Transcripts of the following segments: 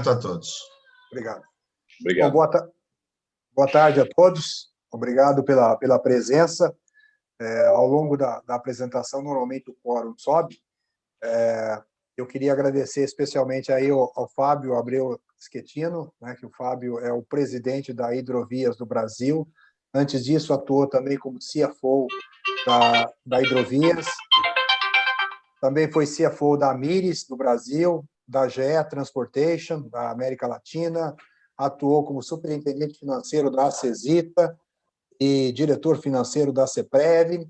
A todos. Obrigado. Obrigado. Bom, boa tarde a todos. Obrigado pela presença. Ao longo da apresentação, normalmente o quórum sobe. Eu queria agradecer especialmente aí ao Fábio Abreu Schettino, né, que o Fábio é o presidente da Hidrovias do Brasil. Antes disso, atuou também como CFO da Hidrovias. Também foi CFO da Amyris, do Brasil, da GE Transportation, da América Latina, atuou como superintendente financeiro da Acesita e diretor financeiro da CEPREV.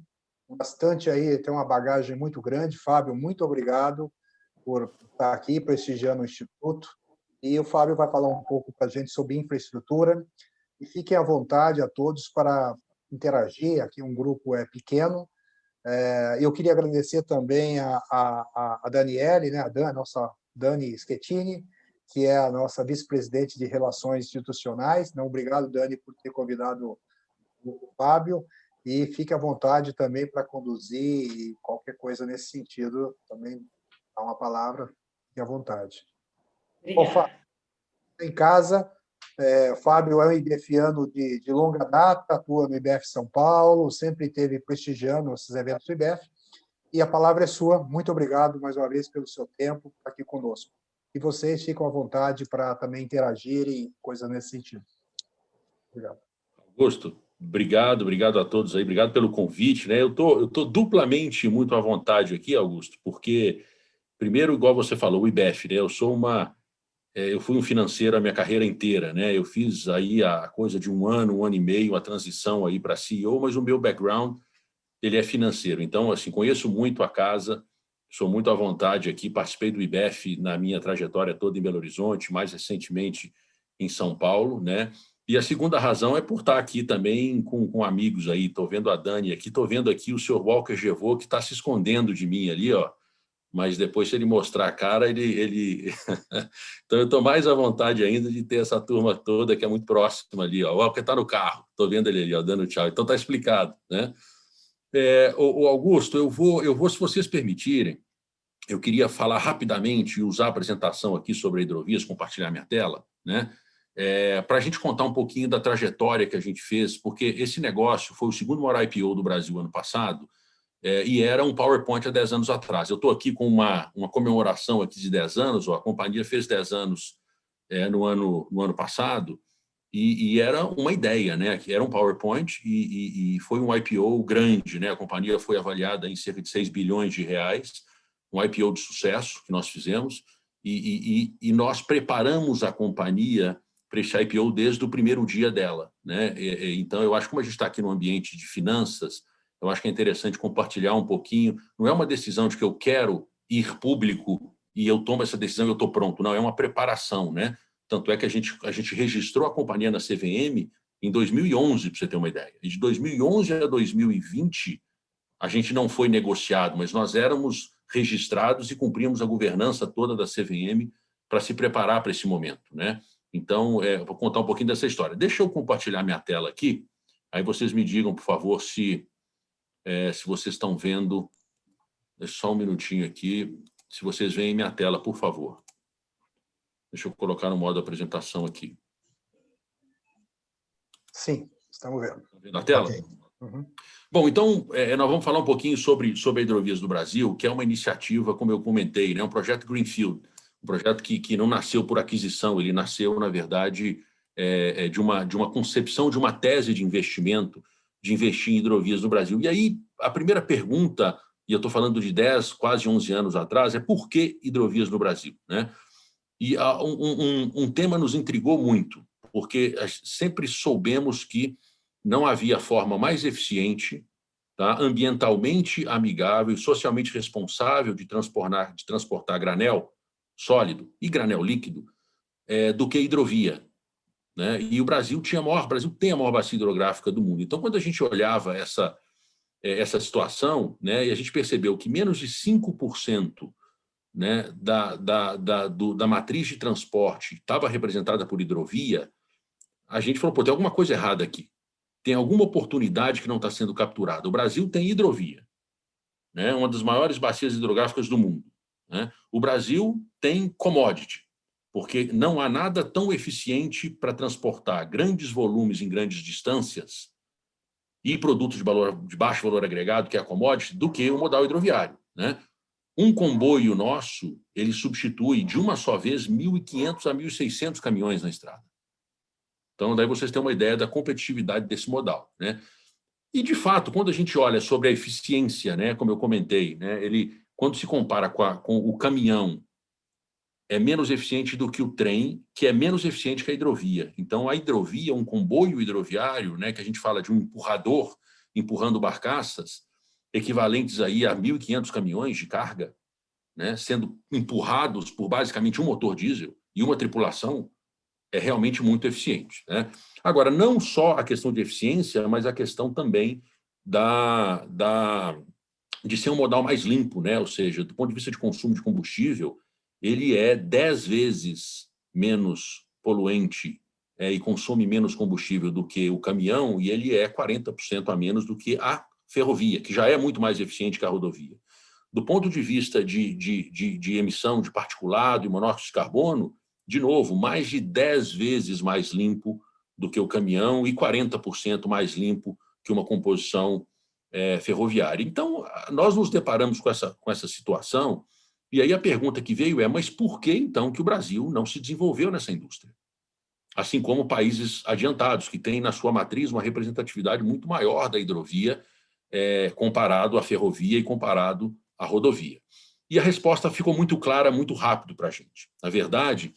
Bastante aí, tem uma bagagem muito grande. Fábio, muito obrigado por estar aqui prestigiando o Instituto. E o Fábio vai falar um pouco para a gente sobre infraestrutura. E fiquem à vontade a todos para interagir. Aqui um grupo é pequeno. Eu queria agradecer também a Daniele, né, a nossa Dani Schettini, que é a nossa vice-presidente de Relações Institucionais. Obrigado, Dani, por ter convidado o Fábio. E fique à vontade também para conduzir e qualquer coisa nesse sentido. Também dá uma palavra, fique à vontade. Bom, Fábio, em casa, Fábio é um IBFiano de longa data, atua no IBF São Paulo, sempre esteve prestigiando esses eventos do IBF. E a palavra é sua. Muito obrigado, mais uma vez, pelo seu tempo aqui conosco. E vocês ficam à vontade para também interagirem, coisa nesse sentido. Obrigado. Augusto, obrigado a todos aí, obrigado pelo convite, né? Eu tô duplamente muito à vontade aqui, Augusto, porque, primeiro, igual você falou, o IBF, né? Eu fui um financeiro a minha carreira inteira, né? Eu fiz aí a coisa de um ano e meio, a transição aí para CEO, mas o meu background, ele é financeiro. Então, assim, conheço muito a casa, sou muito à vontade aqui, participei do IBF na minha trajetória toda em Belo Horizonte, mais recentemente em São Paulo, né? E a segunda razão é por estar aqui também com amigos aí. Estou vendo a Dani aqui, estou vendo aqui o senhor Walker Gevaux, que está se escondendo de mim ali, ó. Mas depois, se ele mostrar a cara, ele... Então, eu estou mais à vontade ainda de ter essa turma toda que é muito próxima ali, ó. O Walker está no carro, estou vendo ele ali, ó, dando tchau. Então, está explicado, né? O Augusto, eu vou, se vocês permitirem, eu queria falar rapidamente e usar a apresentação aqui sobre a Hidrovias, compartilhar minha tela, né? Para a gente contar um pouquinho da trajetória que a gente fez, porque esse negócio foi o segundo maior IPO do Brasil ano passado, e era um PowerPoint há 10 anos atrás. Eu estou aqui com uma comemoração aqui de 10 anos, ó, a companhia fez 10 anos no ano passado, e era uma ideia, né? Que era um PowerPoint e foi um IPO grande, né? A companhia foi avaliada em cerca de 6 bilhões de reais, um IPO de sucesso que nós fizemos, e nós preparamos a companhia para esse IPO desde o primeiro dia dela, né? Então, eu acho que como a gente está aqui no ambiente de finanças, eu acho que é interessante compartilhar um pouquinho. Não é uma decisão de que eu quero ir público e eu tomo essa decisão e eu estou pronto. Não, é uma preparação, né? Tanto é que a gente registrou a companhia na CVM em 2011, para você ter uma ideia. E de 2011 a 2020, a gente não foi negociado, mas nós éramos registrados e cumpríamos a governança toda da CVM para se preparar para esse momento, né? Então, vou contar um pouquinho dessa história. Deixa eu compartilhar minha tela aqui, aí vocês me digam, por favor, se vocês estão vendo. Deixa só um minutinho aqui, se vocês veem minha tela, por favor. Deixa eu colocar no modo apresentação aqui. Sim, estamos vendo. Está vendo a tela? Okay. Uhum. Bom, então, nós vamos falar um pouquinho sobre a Hidrovias do Brasil, que é uma iniciativa, como eu comentei, né, um projeto Greenfield, um projeto que não nasceu por aquisição, ele nasceu, na verdade, de uma concepção, de uma tese de investimento, de investir em hidrovias no Brasil. E aí, a primeira pergunta, e eu estou falando de 10, quase 11 anos atrás, é por que hidrovias no Brasil, né? E um tema nos intrigou muito, porque sempre soubemos que não havia forma mais eficiente, tá, ambientalmente amigável e socialmente responsável de transportar granel sólido e granel líquido do que hidrovia, né? E o Brasil tem a maior bacia hidrográfica do mundo. Então, quando a gente olhava essa situação, né, e a gente percebeu que menos de 5%, né, da matriz de transporte estava representada por hidrovia, a gente falou, pô, tem alguma coisa errada aqui. Tem alguma oportunidade que não está sendo capturada. O Brasil tem hidrovia, né, uma das maiores bacias hidrográficas do mundo, né? O Brasil tem commodity, porque não há nada tão eficiente para transportar grandes volumes em grandes distâncias e produtos de baixo valor agregado, que é a commodity, do que o modal hidroviário, né? Um comboio nosso, ele substitui de uma só vez 1.500 a 1.600 caminhões na estrada. Então, daí vocês têm uma ideia da competitividade desse modal, né? E, de fato, quando a gente olha sobre a eficiência, né, como eu comentei, né, ele, quando se compara com o caminhão, é menos eficiente do que o trem, que é menos eficiente que a hidrovia. Então, a hidrovia, um comboio hidroviário, né, que a gente fala de um empurrador empurrando barcaças, equivalentes aí a 1.500 caminhões de carga, né, sendo empurrados por basicamente um motor diesel e uma tripulação, é realmente muito eficiente, né? Agora, não só a questão de eficiência, mas a questão também de ser um modal mais limpo, né? Ou seja, do ponto de vista de consumo de combustível, ele é 10 vezes menos poluente e consome menos combustível do que o caminhão, e ele é 40% a menos do que a ferrovia, que já é muito mais eficiente que a rodovia. Do ponto de vista de emissão de particulado e monóxido de carbono, de novo, mais de 10 vezes mais limpo do que o caminhão e 40% mais limpo que uma composição ferroviária. Então, nós nos deparamos com essa situação, e aí a pergunta que veio é, mas por que, então, que o Brasil não se desenvolveu nessa indústria? Assim como países adiantados, que têm na sua matriz uma representatividade muito maior da hidrovia, comparado à ferrovia e comparado à rodovia. E a resposta ficou muito clara, muito rápido para a gente. Na verdade,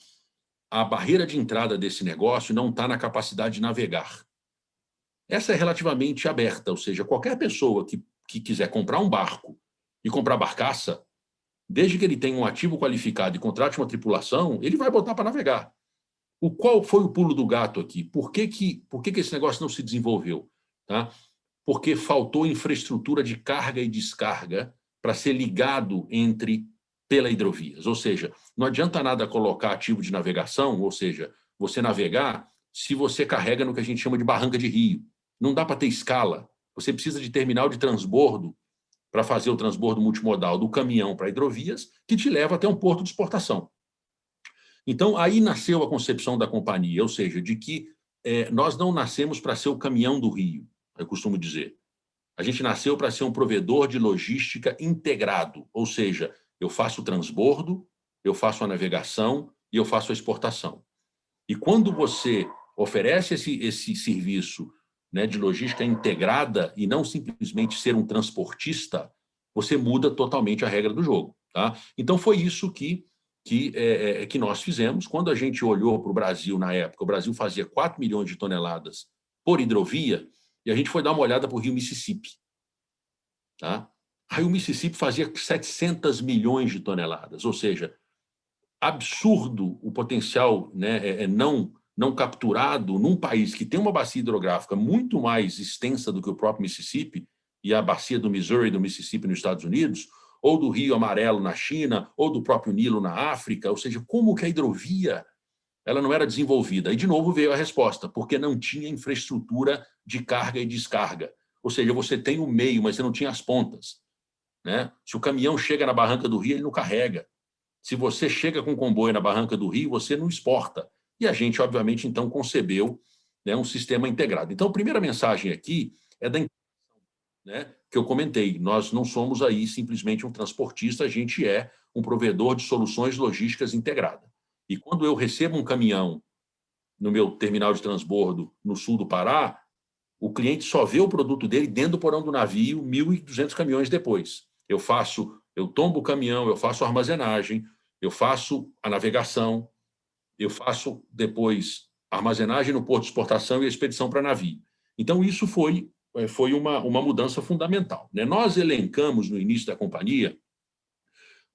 a barreira de entrada desse negócio não está na capacidade de navegar. Essa é relativamente aberta, ou seja, qualquer pessoa que quiser comprar um barco e comprar barcaça, desde que ele tenha um ativo qualificado e contrate uma tripulação, ele vai botar para navegar. Qual foi o pulo do gato aqui? Por que esse negócio não se desenvolveu? Tá? Porque faltou infraestrutura de carga e descarga para ser ligado pela hidrovias. Ou seja, não adianta nada colocar ativo de navegação, ou seja, você navegar se você carrega no que a gente chama de barranca de rio. Não dá para ter escala. Você precisa de terminal de transbordo para fazer o transbordo multimodal do caminhão para hidrovias, que te leva até um porto de exportação. Então, aí nasceu a concepção da companhia, ou seja, de que nós não nascemos para ser o caminhão do rio, eu costumo dizer. A gente nasceu para ser um provedor de logística integrado, ou seja, eu faço o transbordo, eu faço a navegação e eu faço a exportação. E quando você oferece esse serviço, né, de logística integrada e não simplesmente ser um transportista, você muda totalmente a regra do jogo. Tá? Então, foi isso que nós fizemos. Quando a gente olhou para o Brasil na época, o Brasil fazia 4 milhões de toneladas por hidrovia, e a gente foi dar uma olhada para o rio Mississippi. Tá? Aí o Mississippi fazia 700 milhões de toneladas, ou seja, absurdo o potencial, né, não capturado num país que tem uma bacia hidrográfica muito mais extensa do que o próprio Mississippi, e a bacia do Missouri e do Mississippi nos Estados Unidos, ou do Rio Amarelo na China, ou do próprio Nilo na África, ou seja, como que a hidrovia ela não era desenvolvida? E, de novo, veio a resposta, porque não tinha infraestrutura de carga e descarga. Ou seja, você tem o meio, mas você não tinha as pontas. Né? Se o caminhão chega na barranca do rio, ele não carrega. Se você chega com um comboio na barranca do rio, você não exporta. E a gente, obviamente, então, concebeu, né, um sistema integrado. Então, a primeira mensagem aqui é da integração, né, que eu comentei. Nós não somos aí simplesmente um transportista, a gente é um provedor de soluções logísticas integrada. E quando eu recebo um caminhão no meu terminal de transbordo no sul do Pará, o cliente só vê o produto dele dentro do porão do navio 1.200 caminhões depois. Eu tombo o caminhão, eu faço a armazenagem, eu faço a navegação, eu faço depois a armazenagem no porto de exportação e a expedição para navio. Então, isso foi uma mudança fundamental. Né? Nós elencamos, no início da companhia,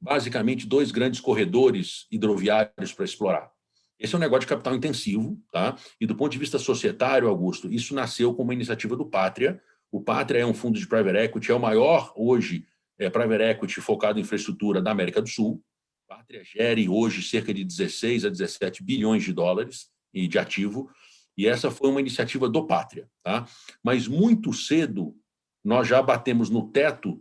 basicamente 2 grandes corredores hidroviários para explorar. Esse é um negócio de capital intensivo, tá? E do ponto de vista societário, Augusto, isso nasceu como uma iniciativa do Pátria. O Pátria é um fundo de private equity, é o maior hoje private equity focado em infraestrutura da América do Sul. A Pátria gere hoje cerca de 16 a 17 bilhões de dólares de ativo, e essa foi uma iniciativa do Pátria, tá? Mas muito cedo nós já batemos no teto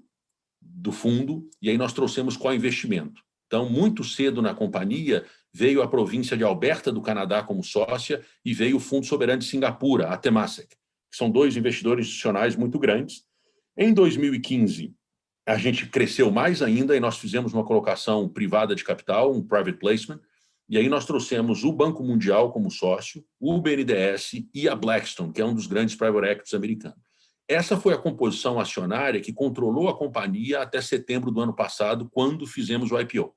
do fundo e aí nós trouxemos qual investimento. Então, muito cedo na companhia, veio a província de Alberta, do Canadá, como sócia, e veio o Fundo Soberano de Singapura, a Temasek, que são 2 investidores institucionais muito grandes. Em 2015, a gente cresceu mais ainda e nós fizemos uma colocação privada de capital, um private placement, e aí nós trouxemos o Banco Mundial como sócio, o BNDES e a Blackstone, que é um dos grandes private equities americanos. Essa foi a composição acionária que controlou a companhia até setembro do ano passado, quando fizemos o IPO.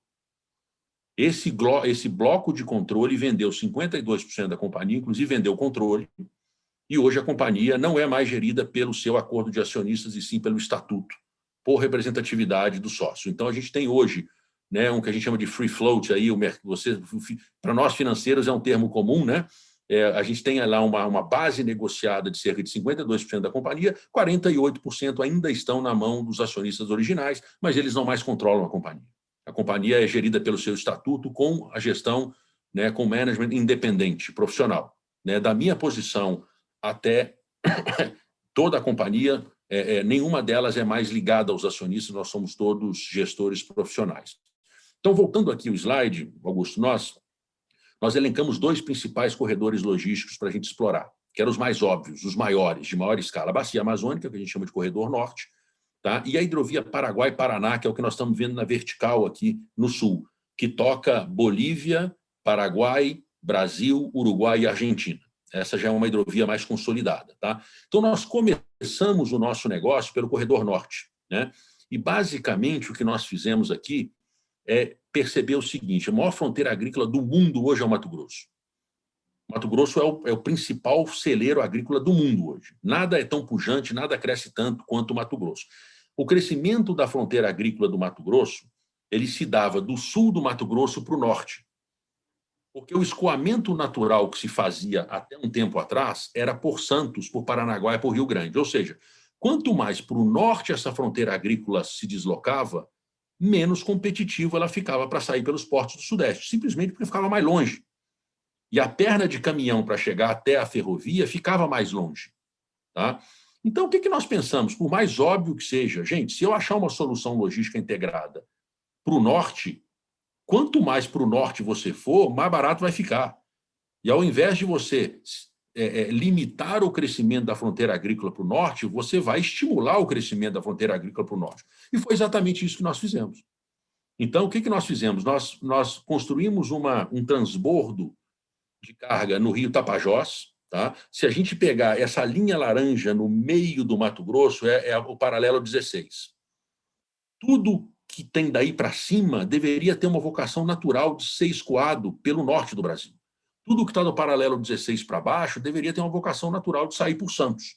Esse bloco de controle vendeu 52% da companhia, inclusive vendeu o controle, e hoje a companhia não é mais gerida pelo seu acordo de acionistas, e sim pelo estatuto, por representatividade do sócio. Então, a gente tem hoje, né, um que a gente chama de free float, para nós financeiros é um termo comum, né? A gente tem lá uma base negociada de cerca de 52% da companhia, 48% ainda estão na mão dos acionistas originais, mas eles não mais controlam a companhia. A companhia é gerida pelo seu estatuto com a gestão, né, com management independente, profissional. Né? Da minha posição até toda a companhia, nenhuma delas é mais ligada aos acionistas, nós somos todos gestores profissionais. Então, voltando aqui ao slide, Augusto, nós elencamos 2 principais corredores logísticos para a gente explorar, que eram os mais óbvios, os maiores, de maior escala. A Bacia Amazônica, que a gente chama de Corredor Norte, tá? E a hidrovia Paraguai-Paraná, que é o que nós estamos vendo na vertical aqui no sul, que toca Bolívia, Paraguai, Brasil, Uruguai e Argentina. Essa já é uma hidrovia mais consolidada. Tá? Então, nós começamos o nosso negócio pelo Corredor Norte. Né? E, basicamente, o que nós fizemos aqui é perceber o seguinte: a maior fronteira agrícola do mundo hoje é o Mato Grosso. O Mato Grosso é o principal celeiro agrícola do mundo hoje. Nada é tão pujante, nada cresce tanto quanto o Mato Grosso. O crescimento da fronteira agrícola do Mato Grosso, ele se dava do sul do Mato Grosso para o norte. Porque o escoamento natural que se fazia até um tempo atrás era por Santos, por Paranaguá e por Rio Grande. Ou seja, quanto mais para o norte essa fronteira agrícola se deslocava, menos competitiva ela ficava para sair pelos portos do Sudeste, simplesmente porque ficava mais longe. E a perna de caminhão para chegar até a ferrovia ficava mais longe. Tá? Então, o que nós pensamos? Por mais óbvio que seja, gente, se eu achar uma solução logística integrada para o norte, quanto mais para o norte você for, mais barato vai ficar. E ao invés de você limitar o crescimento da fronteira agrícola para o norte, você vai estimular o crescimento da fronteira agrícola para o norte. E foi exatamente isso que nós fizemos. Então, o que nós fizemos? Nós construímos um transbordo de carga no Rio Tapajós. Tá? Se a gente pegar essa linha laranja no meio do Mato Grosso, é o paralelo 16. Tudo que tem daí para cima deveria ter uma vocação natural de ser escoado pelo norte do Brasil. Tudo que está do paralelo 16 para baixo deveria ter uma vocação natural de sair por Santos.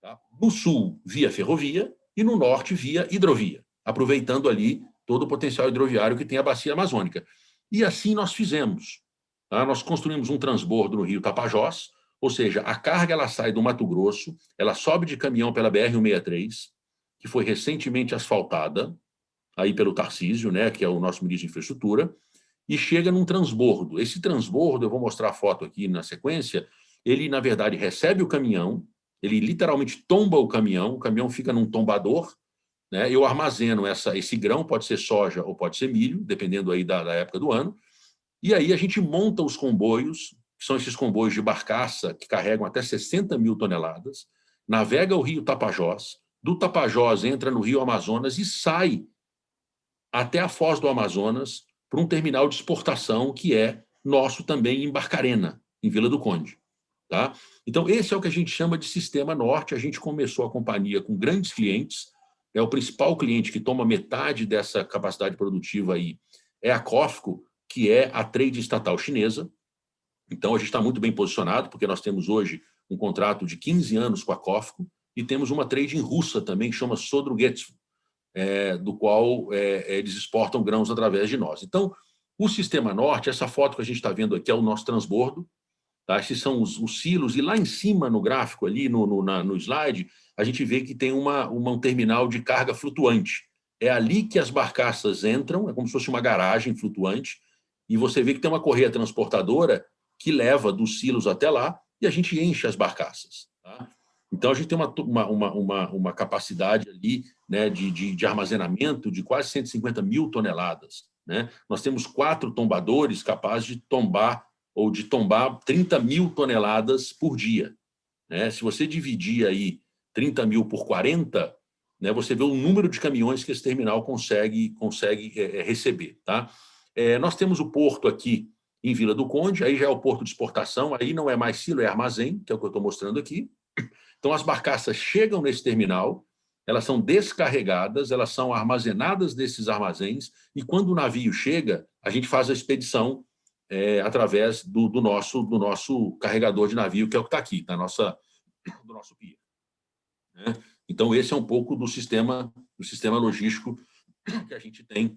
Tá? No sul, via ferrovia, e no norte, via hidrovia, aproveitando ali todo o potencial hidroviário que tem a Bacia Amazônica. E assim nós fizemos. Tá? Nós construímos um transbordo no Rio Tapajós, ou seja, a carga ela sai do Mato Grosso, ela sobe de caminhão pela BR-163, que foi recentemente asfaltada, aí pelo Tarcísio, né, que é o nosso ministro de Infraestrutura, e chega num transbordo. Esse transbordo, eu vou mostrar a foto aqui na sequência, ele, na verdade, recebe o caminhão, ele literalmente tomba o caminhão fica num tombador, né, eu armazeno esse grão, pode ser soja ou pode ser milho, dependendo aí da época do ano, e aí a gente monta os comboios, que são esses comboios de barcaça, que carregam até 60 mil toneladas, navega o rio Tapajós, do Tapajós entra no rio Amazonas e sai até a Foz do Amazonas para um terminal de exportação que é nosso também em Barcarena, em Vila do Conde. Tá? Então, esse é o que a gente chama de Sistema Norte. A gente começou a companhia com grandes clientes. O principal cliente que toma metade dessa capacidade produtiva aí é a COFCO, que é a trade estatal chinesa. Então, a gente está muito bem posicionado, porque nós temos hoje um contrato de 15 anos com a COFCO e temos uma trading russa também, que chama Sodrugetsu, do qual eles exportam grãos através de nós. Então, o Sistema Norte, essa foto que a gente está vendo aqui é o nosso transbordo, tá? Esses são os silos, e lá em cima no gráfico, ali no slide, a gente vê que tem um terminal de carga flutuante. É ali que as barcaças entram, é como se fosse uma garagem flutuante, e você vê que tem uma correia transportadora que leva dos silos até lá, e a gente enche as barcaças. Tá? Então, a gente tem uma capacidade ali, né, de armazenamento de quase 150 mil toneladas. né? Nós temos 4 tombadores capazes de tombar 30 mil toneladas por dia, né? Se você dividir aí 30 mil por 40, né, você vê o número de caminhões que esse terminal consegue receber. Tá? Nós temos o porto aqui em Vila do Conde, aí já é o porto de exportação, aí não é mais silo, é armazém, que é o que eu estou mostrando aqui. Então, as barcaças chegam nesse terminal, elas são descarregadas, elas são armazenadas nesses armazéns, e quando o navio chega, a gente faz a expedição através do nosso carregador de navio, que é o que está aqui, do nosso pier. Né? Então, esse é um pouco do sistema logístico que a gente tem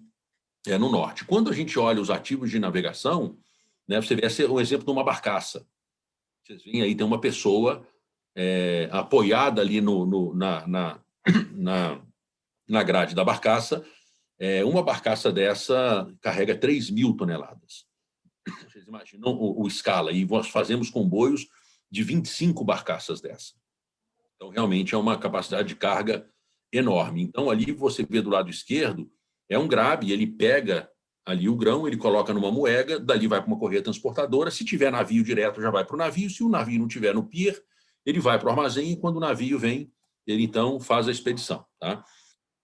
no norte. Quando a gente olha os ativos de navegação, né, você vê um exemplo de uma barcaça. Vocês veem aí, tem uma pessoa apoiada ali na grade da barcaça. Uma barcaça dessa carrega 3 mil toneladas. Vocês imaginam o escala, e nós fazemos comboios de 25 barcaças dessa. Então, realmente, é uma capacidade de carga enorme. Então, ali você vê do lado esquerdo, é um grab, ele pega ali o grão, ele coloca numa moega, dali vai para uma correia transportadora. Se tiver navio direto, já vai para o navio. Se o navio não tiver no pier, ele vai para o armazém, e quando o navio vem, ele então faz a expedição. Tá?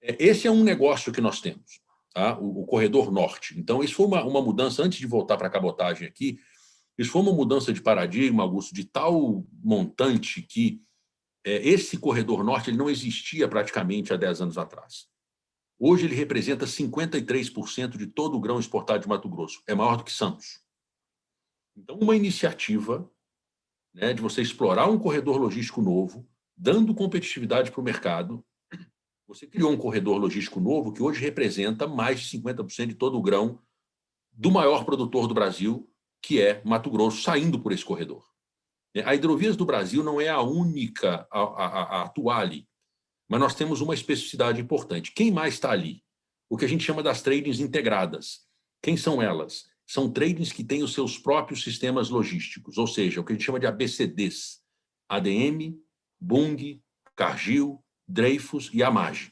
Esse é um negócio que nós temos, tá? O corredor norte. Então, isso foi uma mudança, antes de voltar para a cabotagem aqui, isso foi uma mudança de paradigma, Augusto, de tal montante que esse corredor norte ele não existia praticamente há 10 anos atrás. Hoje ele representa 53% de todo o grão exportado de Mato Grosso. É maior do que Santos. Então, uma iniciativa, né, de você explorar um corredor logístico novo, dando competitividade para o mercado. Você criou um corredor logístico novo que hoje representa mais de 50% de todo o grão do maior produtor do Brasil, que é Mato Grosso, saindo por esse corredor. A Hidrovias do Brasil não é a única a atuar ali, mas nós temos uma especificidade importante. Quem mais está ali? O que a gente chama das tradings integradas. Quem são elas? São tradings que têm os seus próprios sistemas logísticos, ou seja, o que a gente chama de ABCDs. ADM, Bung, Cargill, Dreyfus e Amage.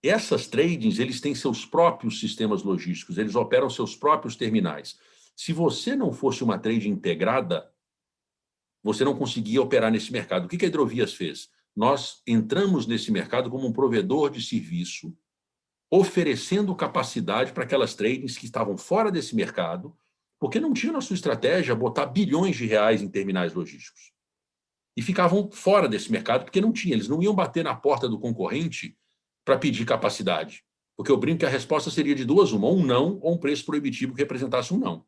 Essas tradings, eles têm seus próprios sistemas logísticos, eles operam seus próprios terminais. Se você não fosse uma trade integrada, você não conseguia operar nesse mercado. O que a Hidrovias fez? Nós entramos nesse mercado como um provedor de serviço, oferecendo capacidade para aquelas tradings que estavam fora desse mercado, porque não tinha na sua estratégia botar bilhões de reais em terminais logísticos. E ficavam fora desse mercado porque não tinha. Eles não iam bater na porta do concorrente para pedir capacidade. Porque eu brinco que a resposta seria de duas uma, um não ou um preço proibitivo que representasse um não.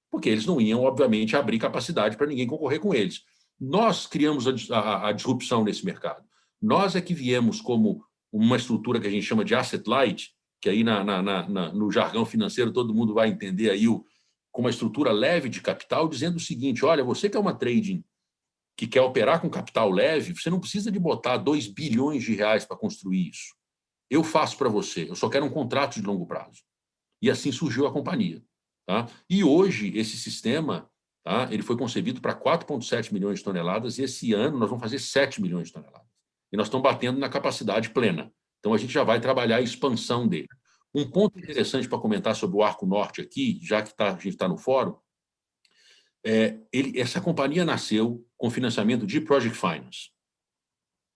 Porque eles não iam, obviamente, abrir capacidade para ninguém concorrer com eles. Nós criamos a disrupção nesse mercado. Nós é que viemos como uma estrutura que a gente chama de asset light, que aí no jargão financeiro todo mundo vai entender aí com uma estrutura leve de capital, dizendo o seguinte: olha, você que é uma trading que quer operar com capital leve, você não precisa de botar 2 bilhões de reais para construir isso. Eu faço para você, eu só quero um contrato de longo prazo. E assim surgiu a companhia. Tá? E hoje, esse sistema, tá, ele foi concebido para 4,7 milhões de toneladas, e esse ano nós vamos fazer 7 milhões de toneladas. E nós estamos batendo na capacidade plena. Então, a gente já vai trabalhar a expansão dele. Um ponto interessante para comentar sobre o Arco Norte aqui, já que a gente está no fórum, essa companhia nasceu com financiamento de Project Finance.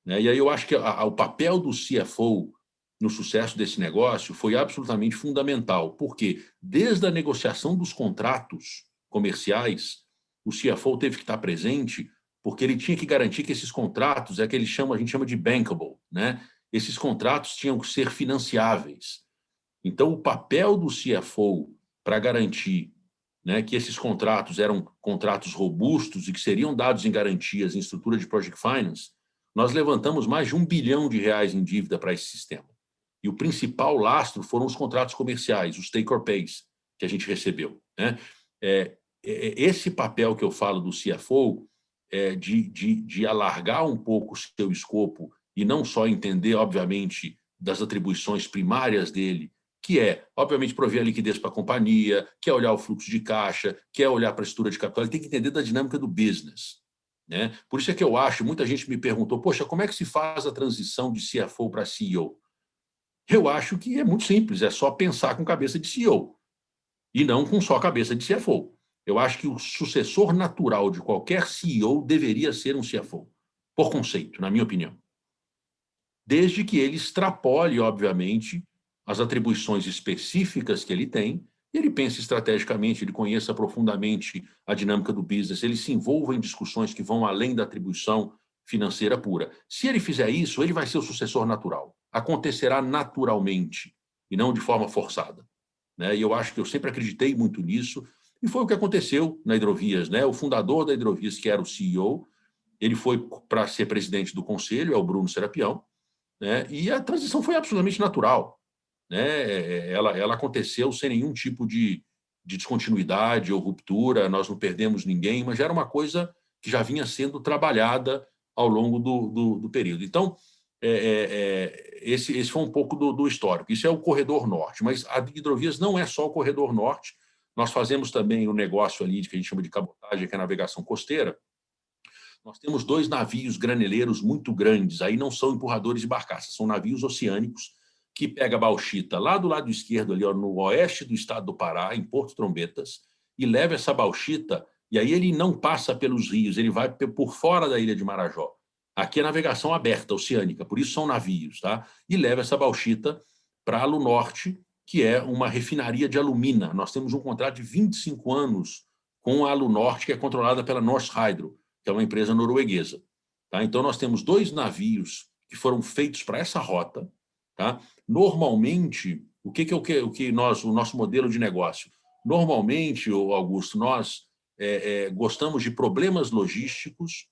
Né? E aí eu acho que o papel do CFO no sucesso desse negócio foi absolutamente fundamental, porque desde a negociação dos contratos comerciais, o CFO teve que estar presente, porque ele tinha que garantir que esses contratos, que a gente chama de bankable, né? Esses contratos tinham que ser financiáveis. Então, o papel do CFO para garantir, né, que esses contratos eram contratos robustos e que seriam dados em garantias em estrutura de Project Finance, nós levantamos mais de R$1 bilhão em dívida para esse sistema. E o principal lastro foram os contratos comerciais, os take-or-pays, que a gente recebeu. Né? Esse papel que eu falo do CFO, de alargar um pouco o seu escopo e não só entender, obviamente, das atribuições primárias dele, que obviamente, prover a liquidez para a companhia, que é olhar o fluxo de caixa, que é olhar para a estrutura de capital, ele tem que entender da dinâmica do business. Né? Por isso é que eu acho, muita gente me perguntou, poxa, como é que se faz a transição de CFO para CEO? Eu acho que é muito simples, é só pensar com cabeça de CEO e não com só cabeça de CFO. Eu acho que o sucessor natural de qualquer CEO deveria ser um CFO, por conceito, na minha opinião. Desde que ele extrapole, obviamente, as atribuições específicas que ele tem, ele pense estrategicamente, ele conheça profundamente a dinâmica do business, ele se envolva em discussões que vão além da atribuição financeira pura. Se ele fizer isso, ele vai ser o sucessor natural. Acontecerá naturalmente e não de forma forçada. Né? E eu acho que eu sempre acreditei muito nisso, e foi o que aconteceu na Hidrovias. Né? O fundador da Hidrovias, que era o CEO, ele foi para ser presidente do conselho, é o Bruno Serapião, né? E a transição foi absolutamente natural. Né? Ela aconteceu sem nenhum tipo de descontinuidade ou ruptura, nós não perdemos ninguém, mas era uma coisa que já vinha sendo trabalhada ao longo do período. Então, esse foi um pouco do histórico. Isso é o corredor norte, mas a Hidrovias não é só o corredor norte, nós fazemos também o negócio ali que a gente chama de cabotagem, que é a navegação costeira. Nós temos 2 navios graneleiros muito grandes, aí não são empurradores de barcaça, são navios oceânicos que pega a bauxita lá do lado esquerdo, ali, ó, no oeste do estado do Pará, em Porto Trombetas, e leva essa bauxita, e aí ele não passa pelos rios, ele vai por fora da ilha de Marajó. Aqui é navegação aberta, oceânica, por isso são navios, tá? E leva essa bauxita para Alu Norte, que é uma refinaria de alumina. Nós temos um contrato de 25 anos com a Alu Norte, que é controlada pela Norsk Hydro, que é uma empresa norueguesa. Tá? Então, nós temos 2 navios que foram feitos para essa rota. Tá? Normalmente, o que nós, o nosso modelo de negócio? Normalmente, Augusto, nós gostamos de problemas logísticos,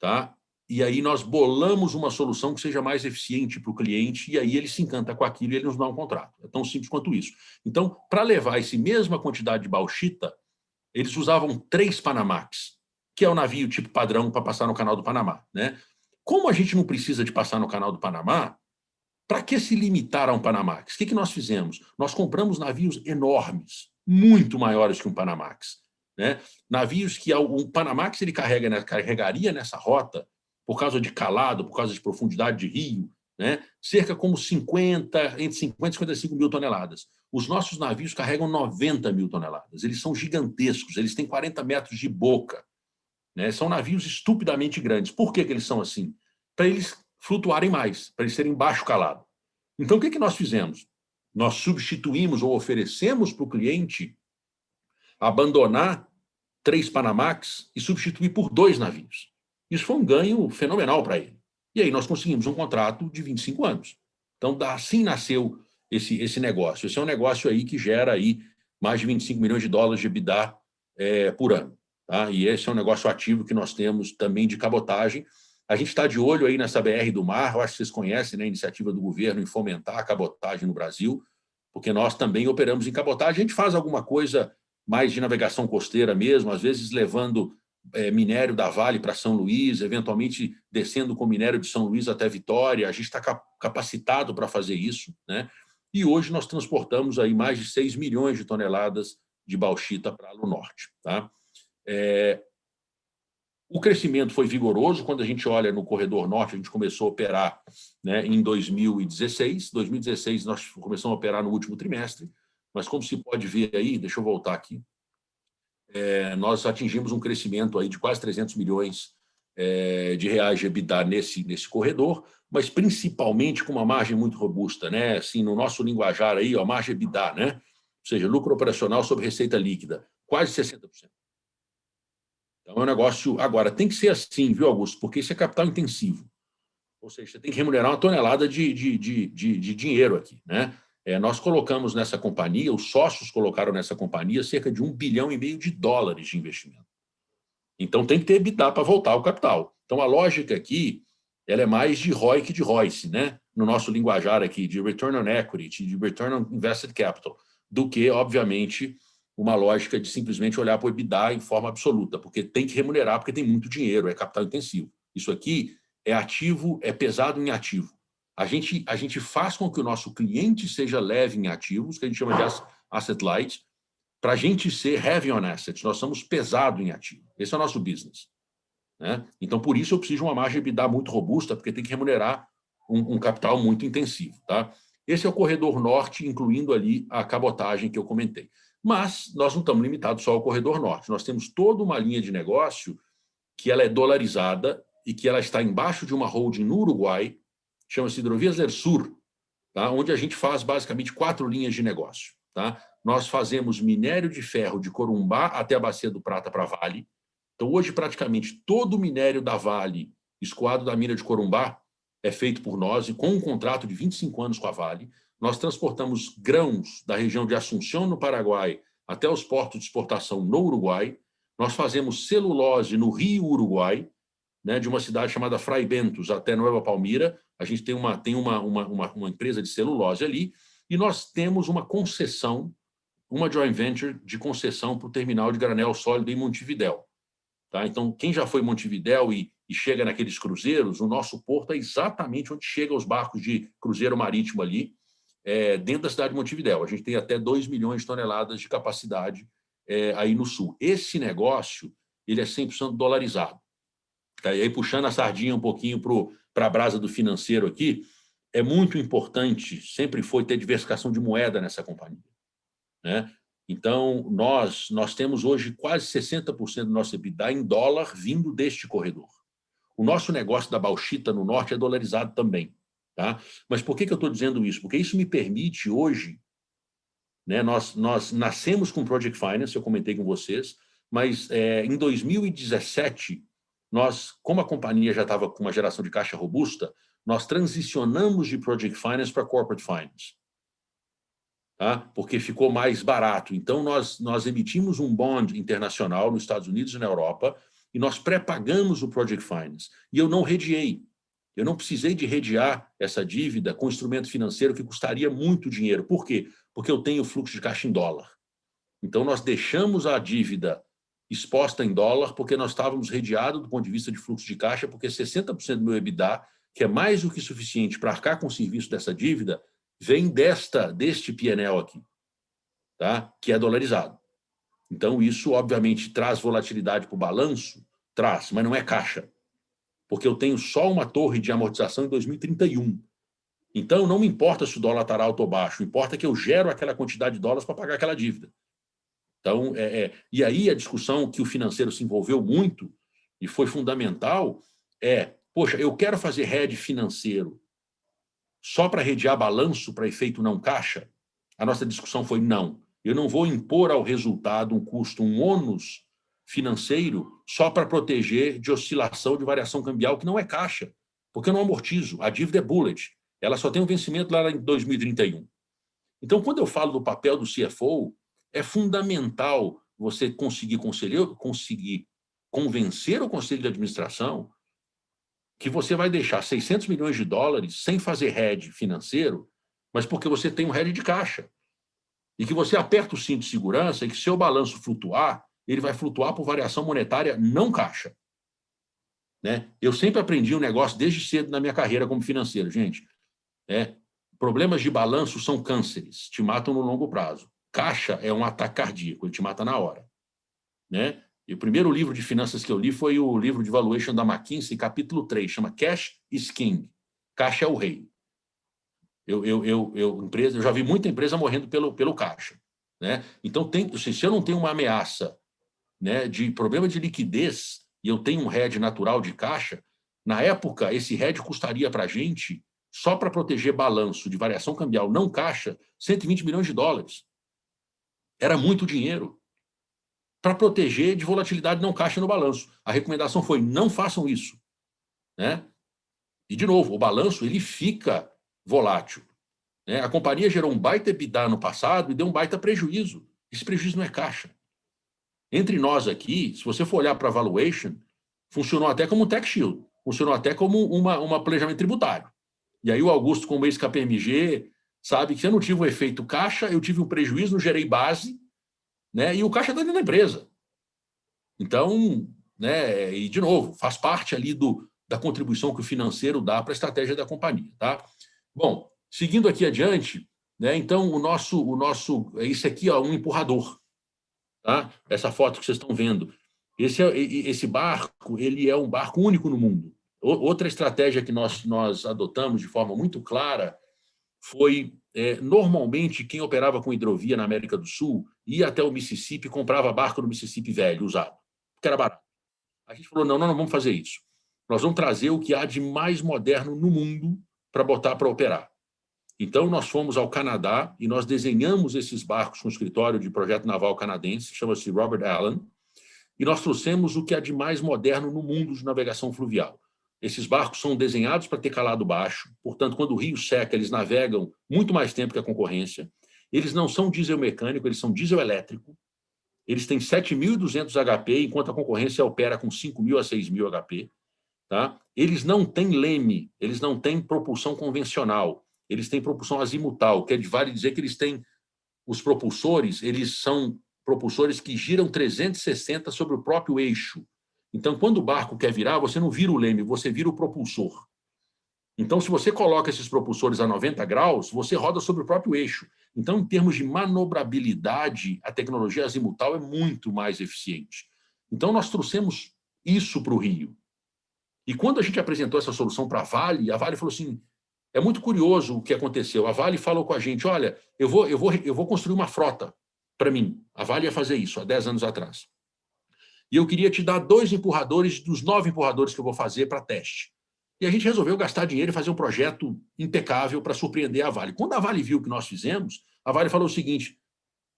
tá? E aí nós bolamos uma solução que seja mais eficiente para o cliente, e aí ele se encanta com aquilo e ele nos dá um contrato. É tão simples quanto isso. Então, para levar essa mesma quantidade de bauxita, eles usavam 3 Panamax, que é o navio tipo padrão para passar no Canal do Panamá. Né? Como a gente não precisa de passar no Canal do Panamá, para que se limitar a um Panamax? O que nós fizemos? Nós compramos navios enormes, muito maiores que um Panamax. Né? Navios que um Panamax ele carregaria nessa rota, por causa de calado, por causa de profundidade de rio, né? Cerca como entre 50 e 55 mil toneladas. Os nossos navios carregam 90 mil toneladas. Eles são gigantescos, eles têm 40 metros de boca. Né? São navios estupidamente grandes. Por que eles são assim? Para eles flutuarem mais, para eles serem baixo calado. Então, o que nós fizemos? Nós substituímos ou oferecemos para o cliente abandonar 3 Panamax e substituir por 2 navios. Isso foi um ganho fenomenal para ele. E aí nós conseguimos um contrato de 25 anos. Então, assim nasceu esse negócio. Esse é um negócio aí que gera aí mais de 25 milhões de dólares de EBITDA por ano. Tá? E esse é um negócio ativo que nós temos também de cabotagem. A gente está de olho aí nessa BR do Mar, eu acho que vocês conhecem, né, a iniciativa do governo em fomentar a cabotagem no Brasil, porque nós também operamos em cabotagem. A gente faz alguma coisa mais de navegação costeira mesmo, às vezes levando minério da Vale para São Luís, eventualmente descendo com minério de São Luís até Vitória. A gente está capacitado para fazer isso. Né? E hoje nós transportamos aí mais de 6 milhões de toneladas de bauxita para o norte. Tá? O crescimento foi vigoroso. Quando a gente olha no corredor norte, a gente começou a operar, né, em 2016. 2016 nós começamos a operar no último trimestre, mas como se pode ver aí, deixa eu voltar aqui, nós atingimos um crescimento aí de quase 300 milhões de reais de EBITDA nesse corredor, mas principalmente com uma margem muito robusta, né? Assim, no nosso linguajar aí, ó, margem EBITDA, né? Ou seja, lucro operacional sobre receita líquida, quase 60%. Então, é um negócio... Agora, tem que ser assim, viu, Augusto? Porque isso é capital intensivo. Ou seja, você tem que remunerar uma tonelada de dinheiro aqui. Né? Nós colocamos nessa companhia, os sócios colocaram nessa companhia cerca de 1,5 bilhão de dólares de investimento. Então, tem que ter EBITDA para voltar ao capital. Então, a lógica aqui ela é mais de ROI que de ROIC, né? No nosso linguajar aqui, de Return on Equity, de Return on Invested Capital, do que, obviamente, uma lógica de simplesmente olhar para o EBITDA em forma absoluta, porque tem que remunerar, porque tem muito dinheiro, é capital intensivo. Isso aqui é ativo, é pesado em ativo. A gente faz com que o nosso cliente seja leve em ativos, que a gente chama de asset light, para a gente ser heavy on assets. Nós somos pesado em ativo. Esse é o nosso business. Né? Então, por isso, eu preciso de uma margem de EBITDA muito robusta, porque tem que remunerar um capital muito intensivo. Tá? Esse é o corredor norte, incluindo ali a cabotagem que eu comentei. Mas nós não estamos limitados só ao corredor norte. Nós temos toda uma linha de negócio que ela é dolarizada e que ela está embaixo de uma holding no Uruguai, chama-se Hidrovias del Sur, tá? Onde a gente faz basicamente 4 linhas de negócio. Tá? Nós fazemos minério de ferro de Corumbá até a Bacia do Prata para Vale. Então, hoje, praticamente todo o minério da Vale, escoado da mina de Corumbá, é feito por nós e com um contrato de 25 anos com a Vale. Nós transportamos grãos da região de Assunção, no Paraguai, até os portos de exportação no Uruguai. Nós fazemos celulose no Rio Uruguai, né, de uma cidade chamada Fray Bentos até Nueva Palmira. A gente tem uma empresa de celulose ali, e nós temos uma concessão, uma joint venture de concessão para o terminal de granel sólido em Montevidéu. Tá? Então, quem já foi em Montevidéu e chega naqueles cruzeiros, o nosso porto é exatamente onde chegam os barcos de cruzeiro marítimo ali, dentro da cidade de Montevidéu. A gente tem até 2 milhões de toneladas de capacidade aí no sul. Esse negócio ele é 100% dolarizado. Tá? E aí, puxando a sardinha um pouquinho para a brasa do financeiro aqui, é muito importante, sempre foi, ter diversificação de moeda nessa companhia. Né? Então, nós temos hoje quase 60% do nosso EBITDA em dólar vindo deste corredor. O nosso negócio da bauxita no norte é dolarizado também. Tá? Mas por que eu estou dizendo isso? Porque isso me permite hoje, né, nós nascemos com Project Finance, eu comentei com vocês, mas em 2017, nós, como a companhia já estava com uma geração de caixa robusta, nós transicionamos de Project Finance para Corporate Finance. Tá? Porque ficou mais barato. Então, nós emitimos um bond internacional nos Estados Unidos e na Europa e nós pré-pagamos o Project Finance. E eu não rediei. Eu não precisei de rediar essa dívida com instrumento financeiro que custaria muito dinheiro. Por quê? Porque eu tenho fluxo de caixa em dólar. Então, nós deixamos a dívida exposta em dólar porque nós estávamos rediados do ponto de vista de fluxo de caixa, porque 60% do meu EBITDA, que é mais do que suficiente para arcar com o serviço dessa dívida, vem deste P&L aqui, tá? Que é dolarizado. Então, isso, obviamente, traz volatilidade para o balanço? Traz, mas não é caixa. Porque eu tenho só uma torre de amortização em 2031. Então, não me importa se o dólar está alto ou baixo, importa que eu gero aquela quantidade de dólares para pagar aquela dívida. Então, e aí a discussão que o financeiro se envolveu muito, e foi fundamental, poxa, eu quero fazer hedge financeiro só para rediar balanço para efeito não caixa? A nossa discussão foi não. Eu não vou impor ao resultado um custo, um ônus financeiro só para proteger de oscilação de variação cambial, que não é caixa, porque eu não amortizo. A dívida é bullet. Ela só tem um vencimento lá em 2031. Então, quando eu falo do papel do CFO, é fundamental você conseguir convencer o conselho de administração que você vai deixar 600 milhões de dólares sem fazer hedge financeiro, mas porque você tem um hedge de caixa. E que você aperta o cinto de segurança e que, se seu balanço flutuar, ele vai flutuar por variação monetária não caixa. Né? Eu sempre aprendi um negócio desde cedo na minha carreira como financeiro, gente. Problemas de balanço são cânceres, te matam no longo prazo. Caixa é um ataque cardíaco, ele te mata na hora. Né? E o primeiro livro de finanças que eu li foi o livro de valuation da McKinsey, capítulo 3, chama Cash is King. Caixa é o rei. Eu já vi muita empresa morrendo pelo caixa. Né? Então, se eu não tenho uma ameaça, né, de problema de liquidez e eu tenho um hedge natural de caixa, na época, esse hedge custaria para a gente, só para proteger balanço de variação cambial não caixa, 120 milhões de dólares. Era muito dinheiro para proteger de volatilidade não caixa no balanço. A recomendação foi: não façam isso. Né? E, de novo, o balanço ele fica volátil. Né? A companhia gerou um baita EBITDA no passado e deu um baita prejuízo. Esse prejuízo não é caixa. Entre nós aqui, se você for olhar para a valuation, funcionou até como um tax shield, funcionou até como um planejamento tributário. E aí o Augusto, como ex-KPMG, sabe que eu não tive um efeito caixa, eu tive um prejuízo, não gerei base, né? E o caixa está dentro da empresa. Então, né? E, de novo, faz parte ali da contribuição que o financeiro dá para a estratégia da companhia. Tá? Bom, seguindo aqui adiante, né? Então, isso aqui é um empurrador. Tá? Essa foto que vocês estão vendo. Esse barco ele é um barco único no mundo. Outra estratégia que nós adotamos de forma muito clara foi, normalmente, quem operava com hidrovia na América do Sul ia até o Mississippi e comprava barco no Mississippi velho, usado, porque era barato. A gente falou, não vamos fazer isso. Nós vamos trazer o que há de mais moderno no mundo para botar para operar. Então, nós fomos ao Canadá e nós desenhamos esses barcos com o escritório de projeto naval canadense, chama-se Robert Allen, e nós trouxemos o que há de mais moderno no mundo de navegação fluvial. Esses barcos são desenhados para ter calado baixo, portanto, quando o rio seca, eles navegam muito mais tempo que a concorrência. Eles não são diesel mecânico, eles são diesel elétrico. Eles têm 7.200 HP, enquanto a concorrência opera com 5.000 a 6.000 HP. Tá? Eles não têm leme, eles não têm propulsão convencional, eles têm propulsão azimutal, que vale dizer que eles têm os propulsores, eles são propulsores que giram 360 sobre o próprio eixo. Então, quando o barco quer virar, você não vira o leme, você vira o propulsor. Então, se você coloca esses propulsores a 90 graus, você roda sobre o próprio eixo. Então, em termos de manobrabilidade, a tecnologia azimutal é muito mais eficiente. Então, nós trouxemos isso para o Rio. E quando a gente apresentou essa solução para a Vale falou assim, é muito curioso o que aconteceu. A Vale falou com a gente, olha, eu vou construir uma frota para mim. A Vale ia fazer isso há 10 anos atrás. E eu queria te dar 2 empurradores dos 9 empurradores que eu vou fazer para teste. E a gente resolveu gastar dinheiro e fazer um projeto impecável para surpreender a Vale. Quando a Vale viu o que nós fizemos, a Vale falou o seguinte,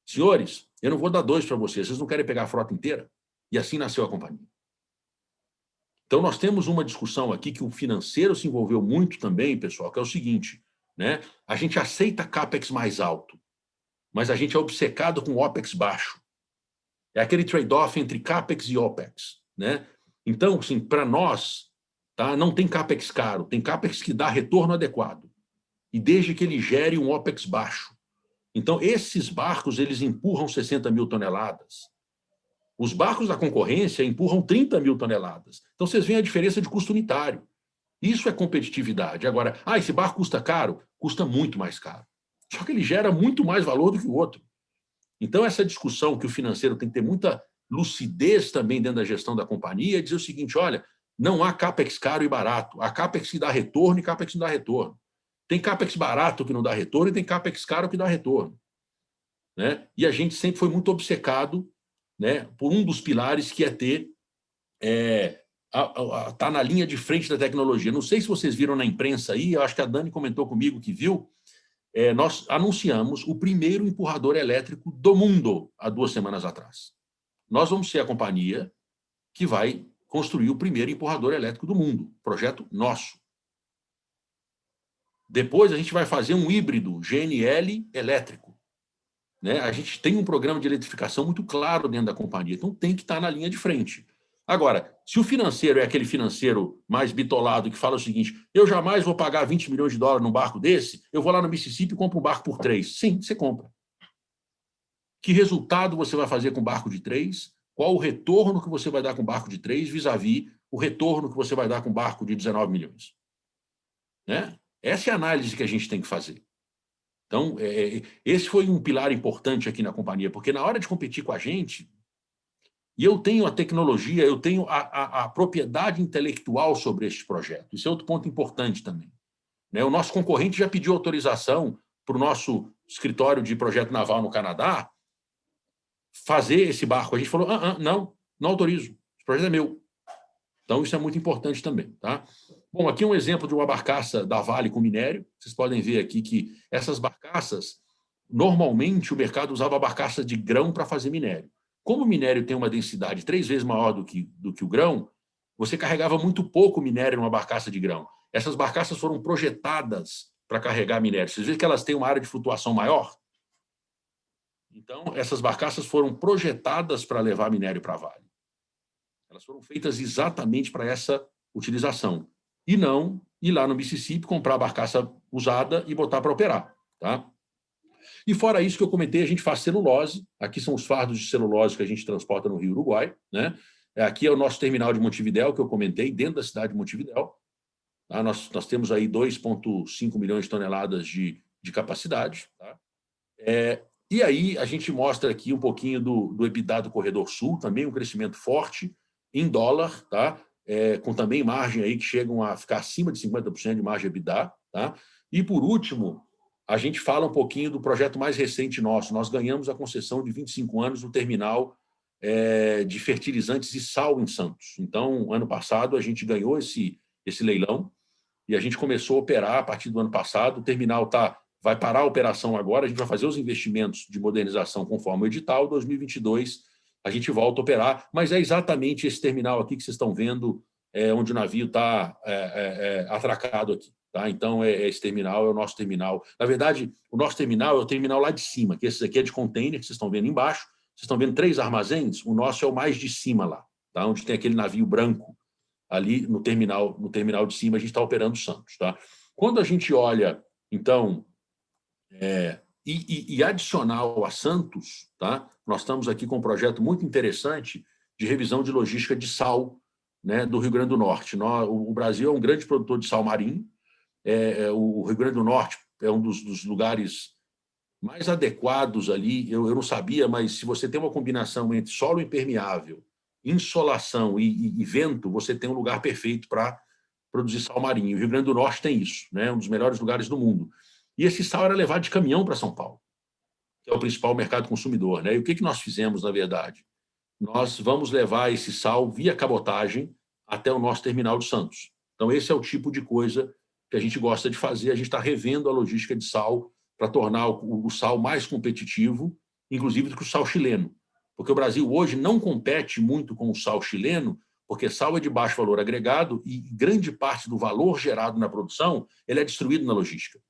senhores, eu não vou dar 2 para vocês não querem pegar a frota inteira? E assim nasceu a companhia. Então, nós temos uma discussão aqui que o financeiro se envolveu muito também, pessoal, que é o seguinte, né? A gente aceita CAPEX mais alto, mas a gente é obcecado com OPEX baixo. É aquele trade-off entre CAPEX e OPEX, né? Então, assim, para nós, tá, não tem CAPEX caro, tem CAPEX que dá retorno adequado, e desde que ele gere um OPEX baixo. Então, esses barcos, eles empurram 60 mil toneladas. Os barcos da concorrência empurram 30 mil toneladas. Então, vocês veem a diferença de custo unitário. Isso é competitividade. Agora, esse barco custa caro? Custa muito mais caro. Só que ele gera muito mais valor do que o outro. Então, essa discussão que o financeiro tem que ter muita lucidez também dentro da gestão da companhia é dizer o seguinte, olha, não há CAPEX caro e barato. Há CAPEX que dá retorno e CAPEX que não dá retorno. Tem CAPEX barato que não dá retorno e tem CAPEX caro que dá retorno. Né? E a gente sempre foi muito obcecado, né, por um dos pilares que é ter tá na linha de frente da tecnologia. Não sei se vocês viram na imprensa aí, eu acho que a Dani comentou comigo que viu, nós anunciamos o primeiro empurrador elétrico do mundo há 2 semanas atrás. Nós vamos ser a companhia que vai construir o primeiro empurrador elétrico do mundo, projeto nosso. Depois a gente vai fazer um híbrido GNL elétrico. Né? A gente tem um programa de eletrificação muito claro dentro da companhia, então tem que estar na linha de frente. Agora, se o financeiro é aquele financeiro mais bitolado que fala o seguinte, eu jamais vou pagar 20 milhões de dólares num barco desse, eu vou lá no Mississippi e compro um barco por 3. Sim, você compra. Que resultado você vai fazer com um barco de 3? Qual o retorno que você vai dar com um barco de 3 vis-à-vis o retorno que você vai dar com um barco de 19 milhões? Né? Essa é a análise que a gente tem que fazer. Então, esse foi um pilar importante aqui na companhia, porque na hora de competir com a gente, e eu tenho a tecnologia, eu tenho a propriedade intelectual sobre este projeto. Isso é outro ponto importante também. Né? O nosso concorrente já pediu autorização para o nosso escritório de projeto naval no Canadá fazer esse barco. A gente falou, não autorizo, esse projeto é meu. Então, isso é muito importante também. Tá? Bom, aqui um exemplo de uma barcaça da Vale com minério. Vocês podem ver aqui que essas barcaças, normalmente o mercado usava barcaça de grão para fazer minério. Como o minério tem uma densidade 3 vezes maior do que o grão, você carregava muito pouco minério numa barcaça de grão. Essas barcaças foram projetadas para carregar minério. Vocês veem que elas têm uma área de flutuação maior? Então, essas barcaças foram projetadas para levar minério para a Vale. Elas foram feitas exatamente para essa utilização. E não ir lá no Mississippi, comprar a barcaça usada e botar para operar. Tá? E fora isso que eu comentei, a gente faz celulose. Aqui são os fardos de celulose que a gente transporta no Rio Uruguai. Né? Aqui é o nosso terminal de Montevidéu, que eu comentei, dentro da cidade de Montevidéu. Tá? Nós temos aí 2,5 milhões de toneladas de capacidade. Tá? E aí a gente mostra aqui um pouquinho do EBITDA do Corredor Sul, também um crescimento forte em dólar, tá? Com também margem aí que chegam a ficar acima de 50% de margem EBITDA. Tá? E, por último, a gente fala um pouquinho do projeto mais recente nosso. Nós ganhamos a concessão de 25 anos no terminal de fertilizantes e sal em Santos. Então, ano passado, a gente ganhou esse leilão e a gente começou a operar a partir do ano passado. O terminal vai parar a operação agora, a gente vai fazer os investimentos de modernização conforme o edital. 2022, a gente volta a operar, mas é exatamente esse terminal aqui que vocês estão vendo, onde o navio está atracado aqui. Tá? Então, esse terminal é o nosso terminal. Na verdade, o nosso terminal é o terminal lá de cima, que esse aqui é de container, que vocês estão vendo embaixo. Vocês estão vendo 3 armazéns, o nosso é o mais de cima lá, tá? Onde tem aquele navio branco ali no terminal de cima, a gente está operando Santos. Tá? Quando a gente olha, então, e adicional a Santos, tá? Nós estamos aqui com um projeto muito interessante de revisão de logística de sal, né, do Rio Grande do Norte. O Brasil é um grande produtor de sal marinho, o Rio Grande do Norte é um dos lugares mais adequados ali, eu não sabia, mas se você tem uma combinação entre solo impermeável, insolação e vento, você tem um lugar perfeito para produzir sal marinho. O Rio Grande do Norte tem isso, né? Um dos melhores lugares do mundo. E esse sal era levado de caminhão para São Paulo, que é o principal mercado consumidor. Né? E o que nós fizemos, na verdade? Nós vamos levar esse sal via cabotagem até o nosso terminal de Santos. Então, esse é o tipo de coisa que a gente gosta de fazer. A gente está revendo a logística de sal para tornar o sal mais competitivo, inclusive do que o sal chileno. Porque o Brasil hoje não compete muito com o sal chileno, porque sal é de baixo valor agregado e grande parte do valor gerado na produção ele é destruído na logística.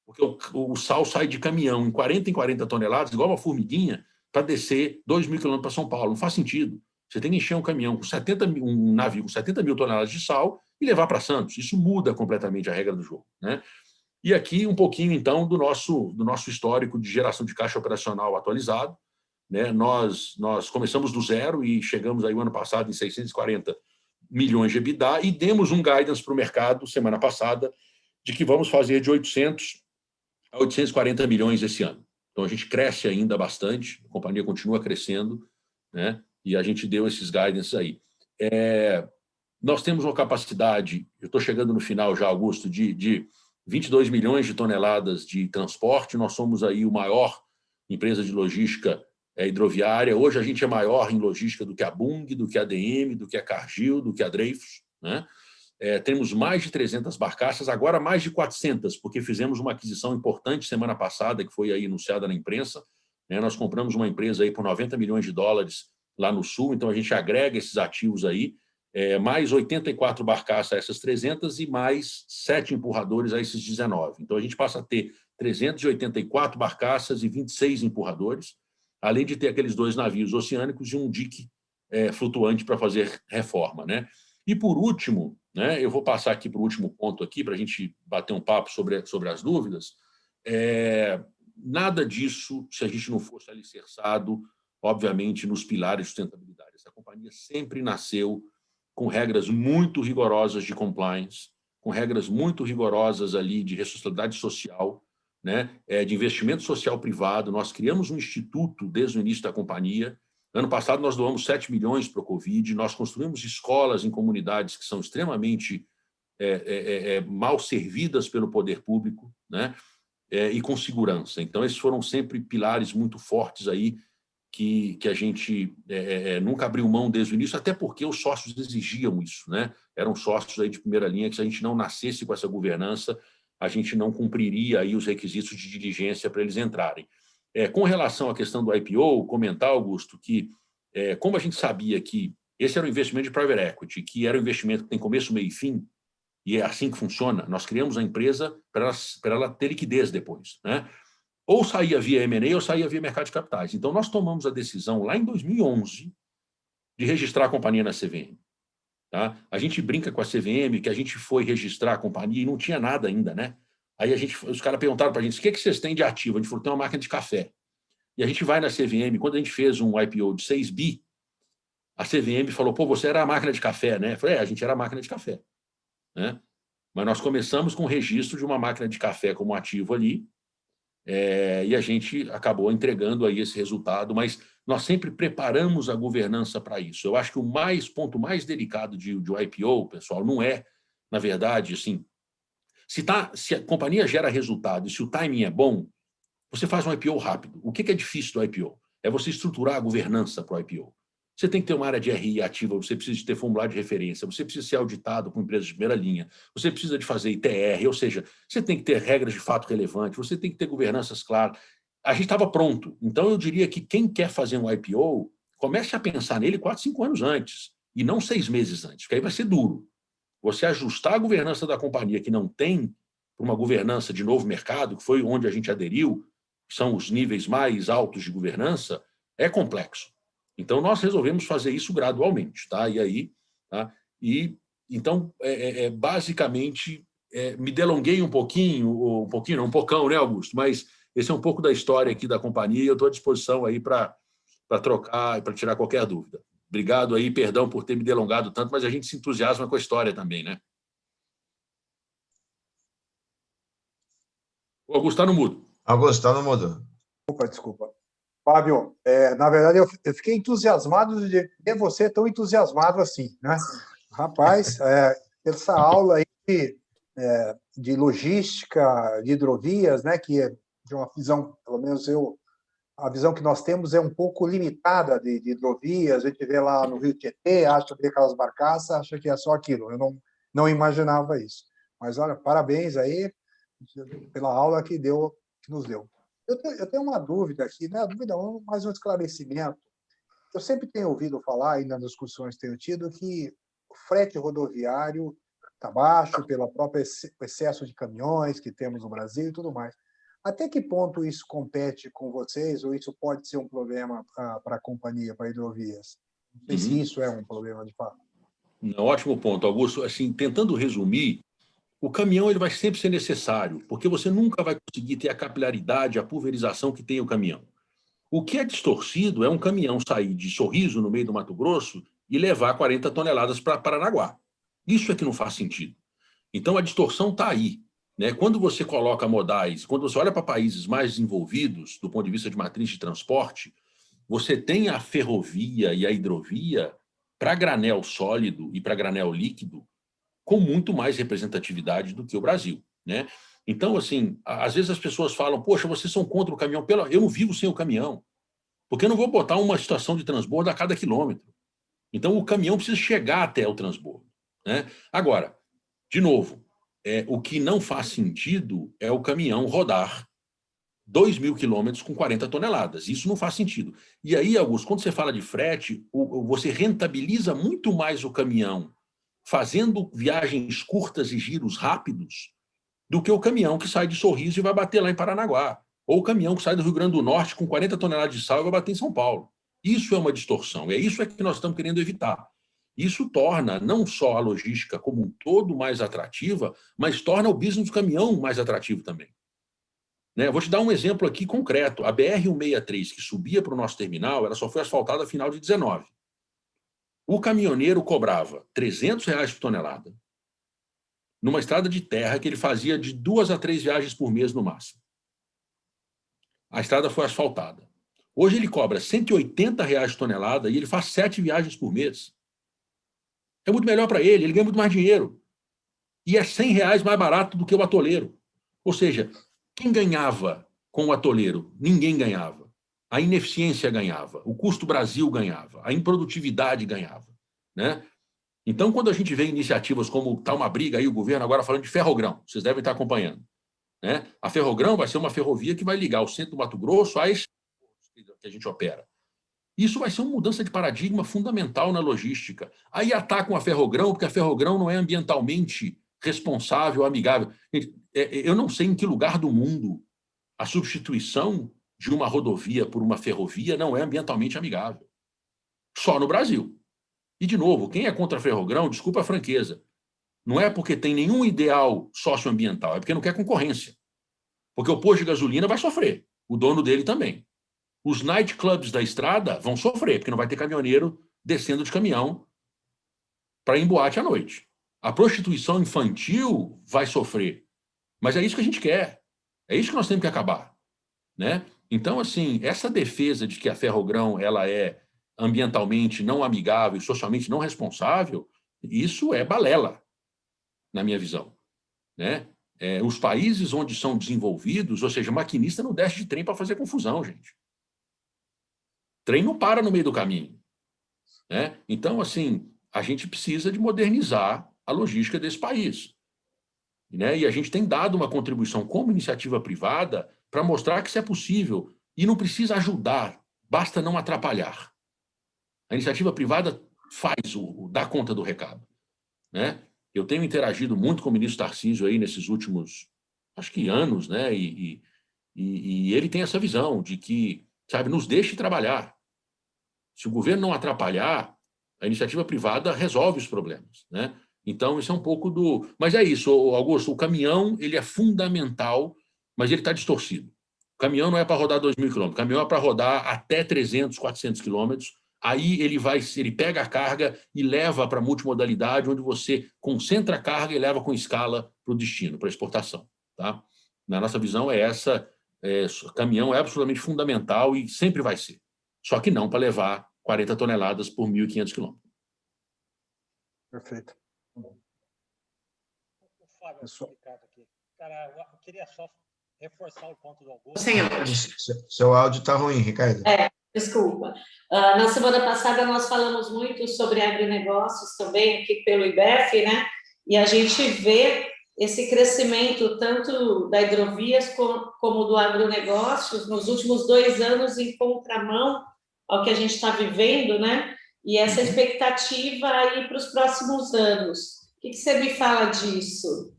Porque o sal sai de caminhão em 40 toneladas, igual uma formiguinha, para descer 2.000 quilômetros para São Paulo. Não faz sentido. Você tem que encher um caminhão um navio com 70 mil toneladas de sal e levar para Santos. Isso muda completamente a regra do jogo. Né? E aqui um pouquinho, então, do nosso histórico de geração de caixa operacional atualizado. Né? Nós começamos do zero e chegamos aí o ano passado em 640 milhões de EBITDA e demos um guidance para o mercado semana passada de que vamos fazer de 800 a 840 milhões esse ano. Então, a gente cresce ainda bastante, a companhia continua crescendo, né? E a gente deu esses guidance aí. Nós temos uma capacidade, eu estou chegando no final já, Augusto, de 22 milhões de toneladas de transporte. Nós somos aí o maior empresa de logística hidroviária. Hoje a gente é maior em logística do que a Bung, do que a DM, do que a Cargill, do que a Dreyfus. Né? Temos mais de 300 barcaças, agora mais de 400, porque fizemos uma aquisição importante semana passada, que foi aí anunciada na imprensa. Né? Nós compramos uma empresa aí por 90 milhões de dólares lá no Sul, então a gente agrega esses ativos aí, mais 84 barcaças a essas 300 e mais 7 empurradores a esses 19. Então, a gente passa a ter 384 barcaças e 26 empurradores, além de ter aqueles 2 navios oceânicos e um dique flutuante para fazer reforma. Né? E, por último, né, eu vou passar aqui para o último ponto aqui, para a gente bater um papo sobre as dúvidas. Nada disso se a gente não fosse alicerçado, obviamente, nos pilares de sustentabilidade. Essa companhia sempre nasceu com regras muito rigorosas de compliance, com regras muito rigorosas ali de responsabilidade social, né, de investimento social privado. Nós criamos um instituto desde o início da companhia. Ano passado, nós doamos 7 milhões para o Covid, nós construímos escolas em comunidades que são extremamente mal servidas pelo poder público, né, e com segurança. Então, esses foram sempre pilares muito fortes aí que a gente nunca abriu mão desde o início, até porque os sócios exigiam isso. Né? Eram sócios aí de primeira linha que, se a gente não nascesse com essa governança, a gente não cumpriria aí os requisitos de diligência para eles entrarem. Com relação à questão do IPO, comentar, Augusto, que como a gente sabia que esse era um investimento de private equity, que era um investimento que tem começo, meio e fim, e é assim que funciona, nós criamos a empresa para ela ter liquidez depois. Né? Ou saía via M&A ou saía via mercado de capitais. Então, nós tomamos a decisão, lá em 2011, de registrar a companhia na CVM. Tá? A gente brinca com a CVM, que a gente foi registrar a companhia e não tinha nada ainda. Né? Aí os caras perguntaram para a gente, o que vocês têm de ativo? A gente falou, tem uma máquina de café. E a gente vai na CVM, quando a gente fez um IPO de 6 bi, a CVM falou, pô, você era a máquina de café, né? Eu falei, a gente era a máquina de café. Né? Mas nós começamos com o registro de uma máquina de café como ativo ali, e a gente acabou entregando aí esse resultado, mas nós sempre preparamos a governança para isso. Eu acho que o ponto mais delicado de um IPO, pessoal, não é, na verdade, assim, Se a companhia gera resultado e se o timing é bom, você faz um IPO rápido. O que é difícil do IPO? É você estruturar a governança para o IPO. Você tem que ter uma área de RI ativa, você precisa ter formulário de referência, você precisa ser auditado com empresas de primeira linha, você precisa de fazer ITR, ou seja, você tem que ter regras de fato relevantes, você tem que ter governanças claras. A gente estava pronto. Então, eu diria que quem quer fazer um IPO, comece a pensar nele 4, 5 anos antes, e não 6 meses antes, porque aí vai ser duro. Você ajustar a governança da companhia que não tem para uma governança de novo mercado, que foi onde a gente aderiu, que são os níveis mais altos de governança, é complexo. Então, nós resolvemos fazer isso gradualmente. Tá? E aí, tá? Então, basicamente, me delonguei um pouquinho, um pocão, né, Augusto? Mas esse é um pouco da história aqui da companhia e eu estou à disposição aí para trocar e para tirar qualquer dúvida. Obrigado aí, perdão por ter me delongado tanto, mas a gente se entusiasma com a história também, né? O Augusto está no mudo. Augusto, está no mudo. Desculpa. Fábio, na verdade, eu fiquei entusiasmado de ver você tão entusiasmado assim, né? Rapaz, essa aula aí de logística, de hidrovias, né? Que é de uma visão, pelo menos a visão que nós temos é um pouco limitada de hidrovias. A gente vê lá no Rio Tietê, acha que aquelas barcaças, acha que é só aquilo. Eu não imaginava isso. Mas, olha, parabéns aí pela aula que nos deu. Eu tenho uma dúvida aqui, não é dúvida, mais um esclarecimento. Eu sempre tenho ouvido falar, e nas discussões que tenho tido, que o frete rodoviário está baixo pelo próprio excesso de caminhões que temos no Brasil e tudo mais. Até que ponto isso compete com vocês, ou isso pode ser um problema para a companhia, para hidrovias? Não sei se isso é um problema de fato. Ótimo ponto, Augusto. Assim, tentando resumir, o caminhão ele vai sempre ser necessário, porque você nunca vai conseguir ter a capilaridade, a pulverização que tem o caminhão. O que é distorcido é um caminhão sair de Sorriso, no meio do Mato Grosso, e levar 40 toneladas para Paranaguá. Isso é que não faz sentido. Então, a distorção está aí. Né? Quando você coloca modais, quando você olha para países mais desenvolvidos, do ponto de vista de matriz de transporte, você tem a ferrovia e a hidrovia para granel sólido e para granel líquido com muito mais representatividade do que o Brasil. Né? Então, assim, às vezes as pessoas falam, poxa, vocês são contra o caminhão. Eu não vivo sem o caminhão, porque eu não vou botar uma estação de transbordo a cada quilômetro. Então, o caminhão precisa chegar até o transbordo. Né? Agora, de novo, o que não faz sentido é o caminhão rodar 2.000 quilômetros com 40 toneladas. Isso não faz sentido. E aí, Augusto, quando você fala de frete, você rentabiliza muito mais o caminhão fazendo viagens curtas e giros rápidos do que o caminhão que sai de Sorriso e vai bater lá em Paranaguá. Ou o caminhão que sai do Rio Grande do Norte com 40 toneladas de sal e vai bater em São Paulo. Isso é uma distorção. É isso que nós estamos querendo evitar. Isso torna não só a logística como um todo mais atrativa, mas torna o business do caminhão mais atrativo também. Né? Vou te dar um exemplo aqui concreto. A BR-163, que subia para o nosso terminal, ela só foi asfaltada no final de 19. O caminhoneiro cobrava R$300 por tonelada, numa estrada de terra que ele fazia de 2 a 3 viagens por mês no máximo. A estrada foi asfaltada. Hoje ele cobra R$180 por tonelada e ele faz 7 viagens por mês. É muito melhor para ele ganha muito mais dinheiro. E é R$100 mais barato do que o atoleiro. Ou seja, quem ganhava com o atoleiro? Ninguém ganhava. A ineficiência ganhava, o custo Brasil ganhava, a improdutividade ganhava. Né? Então, quando a gente vê iniciativas como está uma briga aí, o governo agora falando de Ferrogrão, vocês devem estar acompanhando. Né? A Ferrogrão vai ser uma ferrovia que vai ligar o centro do Mato Grosso a esse que a gente opera. Isso vai ser uma mudança de paradigma fundamental na logística. Aí atacam a Ferrogrão, porque a Ferrogrão não é ambientalmente responsável, amigável. Eu não sei em que lugar do mundo a substituição de uma rodovia por uma ferrovia não é ambientalmente amigável. Só no Brasil. E, de novo, quem é contra a Ferrogrão, desculpa a franqueza, não é porque tem nenhum ideal socioambiental, é porque não quer concorrência. Porque o posto de gasolina vai sofrer, o dono dele também. Os nightclubs da estrada vão sofrer, porque não vai ter caminhoneiro descendo de caminhão para ir em boate à noite. A prostituição infantil vai sofrer. Mas é isso que a gente quer. É isso que nós temos que acabar. Né? Então, assim, essa defesa de que a Ferrogrão ela é ambientalmente não amigável e socialmente não responsável, isso é balela, na minha visão. Né? Os países onde são desenvolvidos, ou seja, maquinista não desce de trem para fazer confusão, gente. Trem não para no meio do caminho, né? Então, assim, a gente precisa de modernizar a logística desse país, né? E a gente tem dado uma contribuição como iniciativa privada para mostrar que isso é possível. E não precisa ajudar, basta não atrapalhar. A iniciativa privada dá conta do recado, né? Eu tenho interagido muito com o ministro Tarcísio aí nesses últimos, acho que anos, né? E ele tem essa visão de que, sabe, nos deixe trabalhar. Se o governo não atrapalhar, a iniciativa privada resolve os problemas, né? Então, isso é um pouco do... Mas é isso, Augusto, o caminhão ele é fundamental, mas ele está distorcido. O caminhão não é para rodar 2.000 quilômetros, o caminhão é para rodar até 300, 400 quilômetros. Aí ele pega a carga e leva para a multimodalidade, onde você concentra a carga e leva com escala para o destino, para a exportação. Tá? Na nossa visão é essa, caminhão é absolutamente fundamental e sempre vai ser. Só que não para levar 40 toneladas por 1.500 quilômetros. Perfeito. Fábio, aqui. Cara, eu queria só reforçar o ponto do Augusto. Sem áudio. Seu áudio está ruim, Ricardo. Desculpa. Na semana passada nós falamos muito sobre agronegócios também aqui pelo IBEF, né? E a gente vê esse crescimento tanto da hidrovias como do agronegócios nos últimos 2 anos em contramão ao que a gente está vivendo, né? E essa expectativa aí para os próximos anos. O que você me fala disso?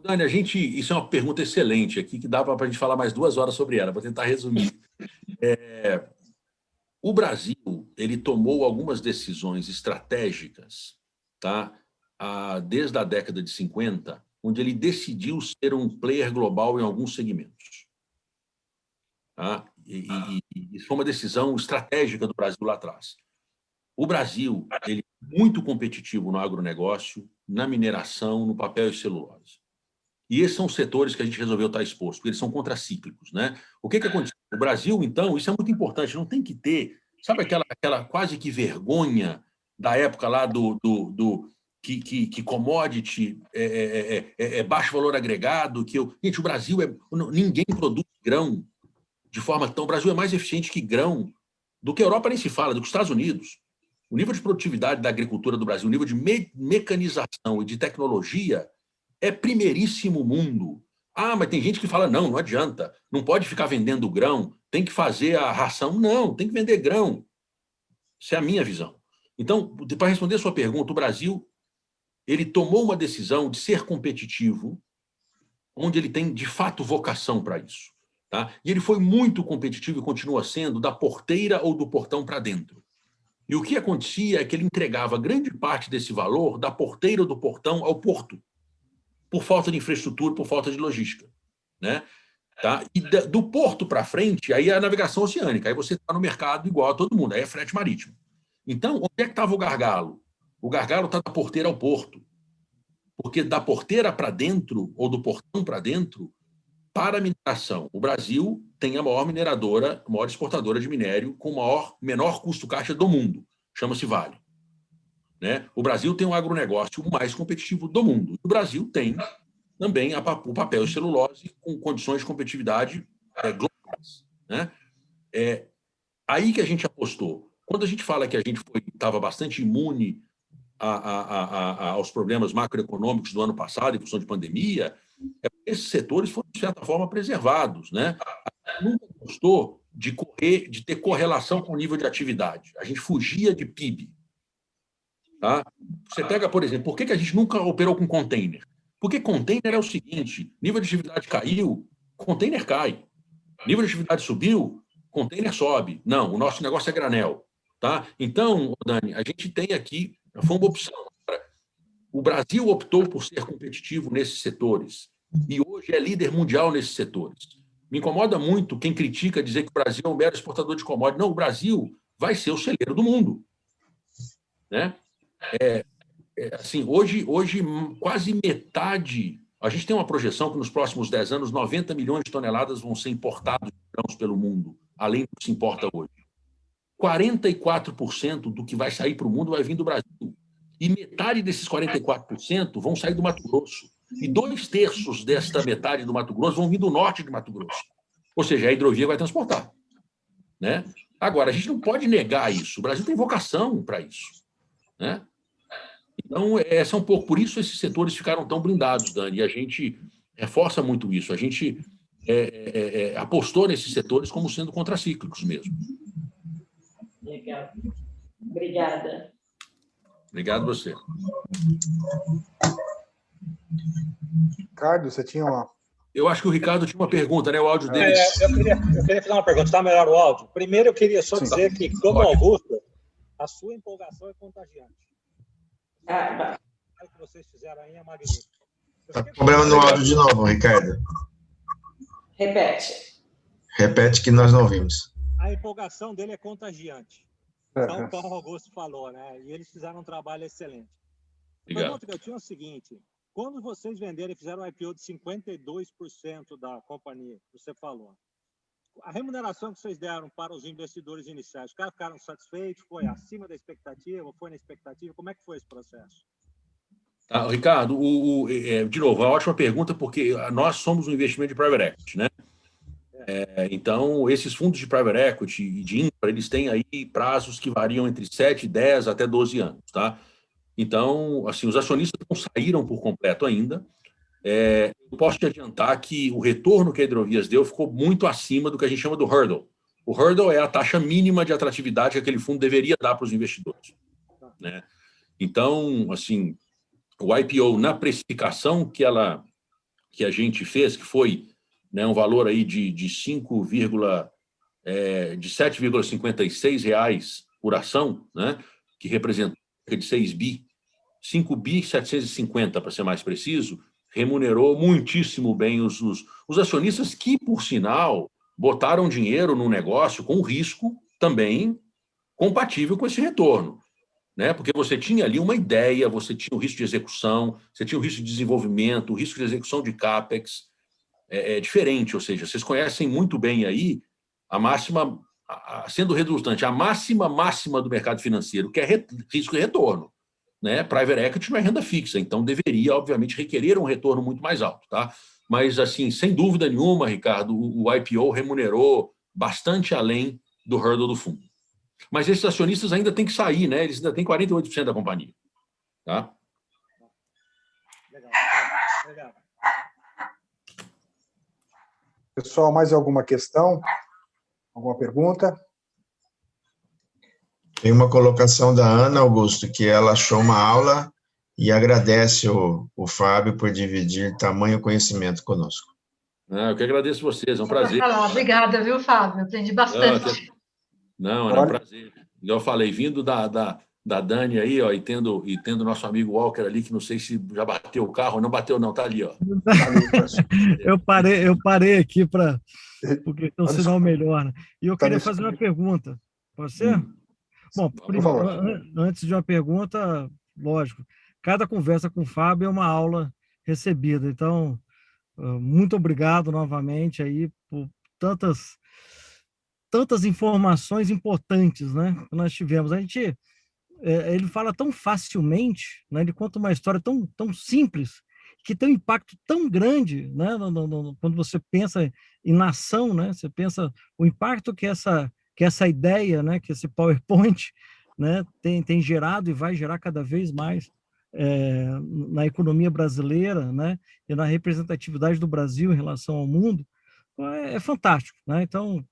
Dani, isso é uma pergunta excelente aqui, que dá para a gente falar mais 2 horas sobre ela, para tentar resumir. O Brasil ele tomou algumas decisões estratégicas, tá? Desde a década de 50, onde ele decidiu ser um player global em alguns segmentos. Tá? E isso foi uma decisão estratégica do Brasil lá atrás. O Brasil ele é muito competitivo no agronegócio, na mineração, no papel e celulose. E esses são os setores que a gente resolveu estar exposto, porque eles são contracíclicos, né? O que aconteceu? O Brasil, então, isso é muito importante, não tem que ter, sabe aquela quase que vergonha da época lá que commodity é baixo valor agregado, gente, o Brasil ninguém produz grão de forma tão... O Brasil é mais eficiente que grão do que a Europa, nem se fala, do que os Estados Unidos. O nível de produtividade da agricultura do Brasil, o nível de mecanização e de tecnologia é primeiríssimo mundo. Mas tem gente que fala, não adianta, não pode ficar vendendo grão, tem que fazer a ração. Não, tem que vender grão. Essa é a minha visão. Então, para responder a sua pergunta, o Brasil ele tomou uma decisão de ser competitivo, onde ele tem, de fato, vocação para isso. Tá? E ele foi muito competitivo e continua sendo da porteira ou do portão para dentro. E o que acontecia é que ele entregava grande parte desse valor da porteira ou do portão ao porto, por falta de infraestrutura, por falta de logística, né? Tá? E do porto para frente, aí é a navegação oceânica, aí você está no mercado igual a todo mundo, aí é frete marítimo. Então, onde é que estava o gargalo? O gargalo está da porteira ao porto, porque da porteira para dentro, ou do portão para dentro, para a mineração, o Brasil tem a maior mineradora, a maior exportadora de minério, com o menor custo caixa do mundo, chama-se Vale. Né? O Brasil tem um agronegócio mais competitivo do mundo. O Brasil tem também o papel e celulose com condições de competitividade globais. Né? Aí que a gente apostou. Quando a gente fala que a gente estava bastante imune aos problemas macroeconômicos do ano passado, em função de pandemia, esses setores foram, de certa forma, preservados. Né? A gente nunca gostou de ter correlação com o nível de atividade. A gente fugia de PIB. Tá? Você pega, por exemplo, por que a gente nunca operou com container? Porque container é o seguinte, nível de atividade caiu, container cai. Nível de atividade subiu, container sobe. Não, o nosso negócio é granel. Tá? Então, Dani, a gente tem aqui, foi uma opção. O Brasil optou por ser competitivo nesses setores e hoje é líder mundial nesses setores. Me incomoda muito quem critica dizer que o Brasil é um mero exportador de commodities. Não, o Brasil vai ser o celeiro do mundo. Né? Assim, hoje, quase metade... A gente tem uma projeção que nos próximos 10 anos, 90 milhões de toneladas vão ser importados de grãos pelo mundo, além do que se importa hoje. 44% do que vai sair para o mundo vai vir do Brasil. E metade desses 44% vão sair do Mato Grosso. E 2/3 desta metade do Mato Grosso vão vir do norte de Mato Grosso. Ou seja, a hidrovia vai transportar, né? Agora, a gente não pode negar isso. O Brasil tem vocação para isso, né? Então, essa é um pouco... Por isso esses setores ficaram tão blindados, Dani, e a gente reforça muito isso. A gente apostou nesses setores como sendo contracíclicos mesmo. Legal. Obrigada. Obrigado a você. Ricardo, você tinha uma... Eu acho que o Ricardo tinha uma pergunta, né? O áudio dele... Eu queria fazer uma pergunta. Está melhor o áudio? Primeiro, eu queria só dizer que, como Augusto, a sua empolgação é contagiante. O que vocês fizeram aí é magnífico. Está com problema no áudio de novo, Ricardo. Repete. Repete que nós não ouvimos. A empolgação dele é contagiante. Então, como o Augusto falou, né? E eles fizeram um trabalho excelente. A pergunta que eu tinha é o seguinte: quando vocês venderam e fizeram um IPO de 52% da companhia, você falou, a remuneração que vocês deram para os investidores iniciais, os caras ficaram satisfeitos? Foi acima da expectativa? Foi na expectativa? Como é que foi esse processo? Ricardo, de novo, é uma ótima pergunta, porque nós somos um investimento de private equity, né? Então, esses fundos de private equity e de infra, eles têm aí prazos que variam entre 7, 10 até 12 anos, tá? Então, assim, os acionistas não saíram por completo ainda. Eu posso te adiantar que o retorno que a Hidrovias deu ficou muito acima do que a gente chama do hurdle. O hurdle é a taxa mínima de atratividade que aquele fundo deveria dar para os investidores, né? Então, assim, o IPO na precificação que a gente fez, que foi, né, um valor aí de 7,56 reais por ação, né, que representa de 6 bi, 5 bi 750 para ser mais preciso, remunerou muitíssimo bem os acionistas que, por sinal, botaram dinheiro no negócio com risco também compatível com esse retorno, né? Porque você tinha ali uma ideia, você tinha o risco de execução, você tinha o risco de desenvolvimento, o risco de execução de CAPEX, é diferente, ou seja, vocês conhecem muito bem aí a máxima, sendo redundante, a máxima do mercado financeiro, que é risco e retorno, né? Private equity não é renda fixa, então deveria, obviamente, requerer um retorno muito mais alto, tá? Mas, assim, sem dúvida nenhuma, Ricardo, o IPO remunerou bastante além do hurdle do fundo. Mas esses acionistas ainda têm que sair, né? Eles ainda têm 48% da companhia, tá? Legal. Legal. Pessoal, mais alguma questão? Alguma pergunta? Tem uma colocação da Ana Augusto, que ela achou uma aula e agradece o Fábio por dividir tamanho conhecimento conosco. Eu que agradeço vocês, é um prazer. Obrigada, viu, Fábio? Aprendi bastante. Não, é um prazer. Eu falei, vindo da Dani aí, ó, e tendo nosso amigo Walker ali, que não sei se já bateu o carro, não bateu não, tá ali, ó. Eu parei aqui porque tem um sinal melhor, né? E eu queria fazer uma pergunta, pode ser? Bom, antes de uma pergunta, lógico, cada conversa com o Fábio é uma aula recebida, então, muito obrigado novamente aí por tantas informações importantes, né, que nós tivemos. Ele fala tão facilmente, né, ele conta uma história tão simples, que tem um impacto tão grande, né, quando você pensa em nação, né, você pensa o impacto que essa ideia, né, que esse PowerPoint, né, tem gerado e vai gerar cada vez mais na economia brasileira, né, e na representatividade do Brasil em relação ao mundo. É fantástico, né? Então,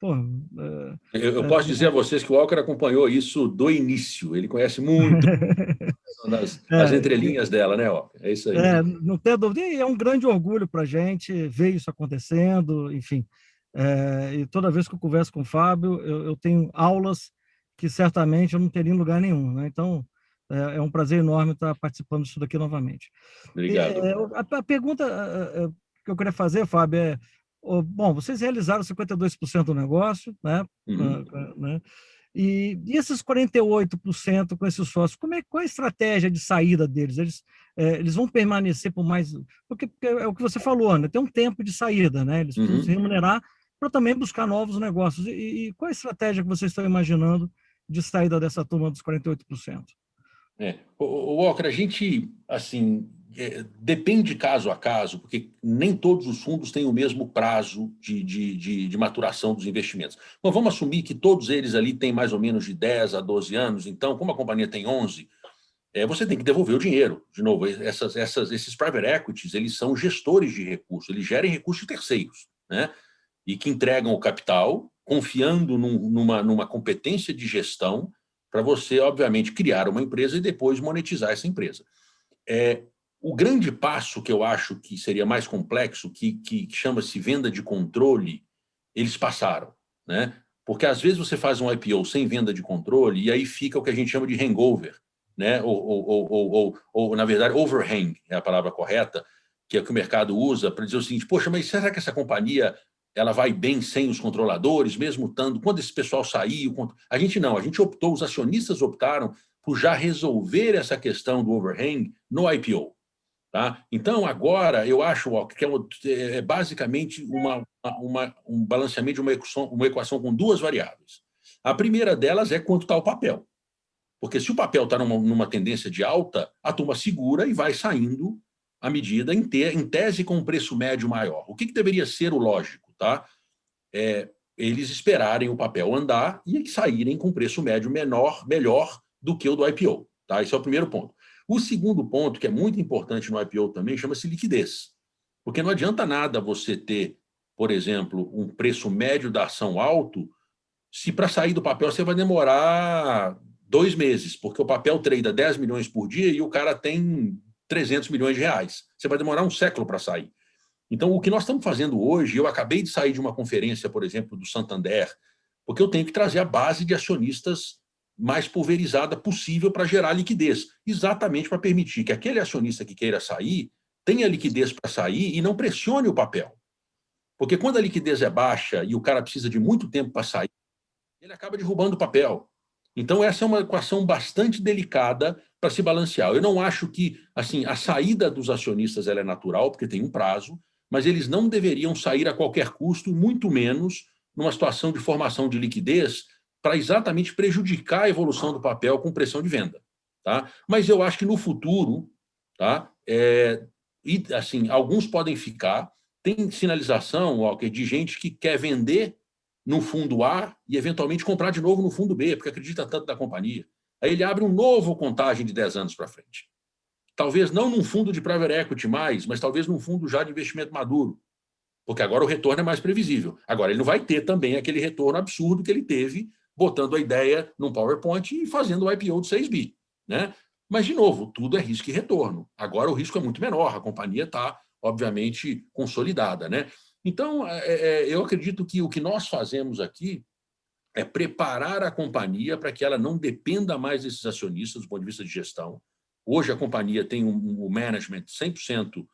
eu posso dizer a vocês que o Walker acompanhou isso do início. Ele conhece muito as entrelinhas dela, né, Walker? É isso aí. Não tem dúvida. E é um grande orgulho para a gente ver isso acontecendo, enfim. E toda vez que eu converso com o Fábio, eu tenho aulas que certamente eu não teria em lugar nenhum, né? Então, é um prazer enorme estar participando disso daqui novamente. Obrigado. A pergunta que eu queria fazer, Fábio, bom, vocês realizaram 52% do negócio, né? Né? E esses 48% com esses sócios, qual é a estratégia de saída deles? Eles vão permanecer por mais... Porque é o que você falou, né? Tem um tempo de saída, né? Eles precisam se remunerar para também buscar novos negócios. E qual é a estratégia que vocês estão imaginando de saída dessa turma dos 48%? O Walker, a gente, assim, depende caso a caso, porque nem todos os fundos têm o mesmo prazo de maturação dos investimentos. Mas vamos assumir que todos eles ali têm mais ou menos de 10 a 12 anos, então, como a companhia tem 11, você tem que devolver o dinheiro. De novo, esses private equities, eles são gestores de recursos, eles gerem recursos de terceiros, né? E que entregam o capital, confiando numa competência de gestão para você, obviamente, criar uma empresa e depois monetizar essa empresa. O grande passo que eu acho que seria mais complexo, que chama-se venda de controle, eles passaram, né? Porque às vezes você faz um IPO sem venda de controle e aí fica o que a gente chama de hangover, né? Ou na verdade, overhang é a palavra correta, que é o que o mercado usa para dizer o seguinte: poxa, mas será que essa companhia ela vai bem sem os controladores, mesmo estando... Quando esse pessoal sair... A gente não, a gente optou, os acionistas optaram por já resolver essa questão do overhang no IPO. Tá? Então, agora, eu acho, Walker, que é basicamente um balanceamento de uma equação com duas variáveis. A primeira delas é quanto está o papel. Porque se o papel está numa tendência de alta, a turma segura e vai saindo à medida, em tese, com um preço médio maior. O que deveria ser o lógico? Tá? Eles esperarem o papel andar e saírem com preço médio melhor do que o do IPO. Tá? Esse é o primeiro ponto. O segundo ponto, que é muito importante no IPO também, chama-se liquidez. Porque não adianta nada você ter, por exemplo, um preço médio da ação alto, se para sair do papel você vai demorar 2 meses, porque o papel trade 10 milhões por dia e o cara tem 300 milhões de reais. Você vai demorar um século para sair. Então, o que nós estamos fazendo hoje, eu acabei de sair de uma conferência, por exemplo, do Santander, porque eu tenho que trazer a base de acionistas mais pulverizada possível para gerar liquidez, exatamente para permitir que aquele acionista que queira sair tenha liquidez para sair e não pressione o papel. Porque quando a liquidez é baixa e o cara precisa de muito tempo para sair, ele acaba derrubando o papel. Então, essa é uma equação bastante delicada para se balancear. Eu não acho que assim, a saída dos acionistas ela é natural, porque tem um prazo, mas eles não deveriam sair a qualquer custo, muito menos numa situação de formação de liquidez, para exatamente prejudicar a evolução do papel com pressão de venda. Tá? Mas eu acho que no futuro, tá? E, assim, alguns podem ficar, tem sinalização, Walker, de gente que quer vender no fundo A e, eventualmente, comprar de novo no fundo B, porque acredita tanto na companhia. Aí ele abre um novo contagem de 10 anos para frente. Talvez não num fundo de private equity mais, mas talvez num fundo já de investimento maduro, porque agora o retorno é mais previsível. Agora, ele não vai ter também aquele retorno absurdo que ele teve botando a ideia num PowerPoint e fazendo o IPO de 6 bi. Né? Mas, de novo, tudo é risco e retorno. Agora o risco é muito menor, a companhia está, obviamente, consolidada. Né? Então, eu acredito que o que nós fazemos aqui é preparar a companhia para que ela não dependa mais desses acionistas do ponto de vista de gestão. Hoje a companhia tem um management 100%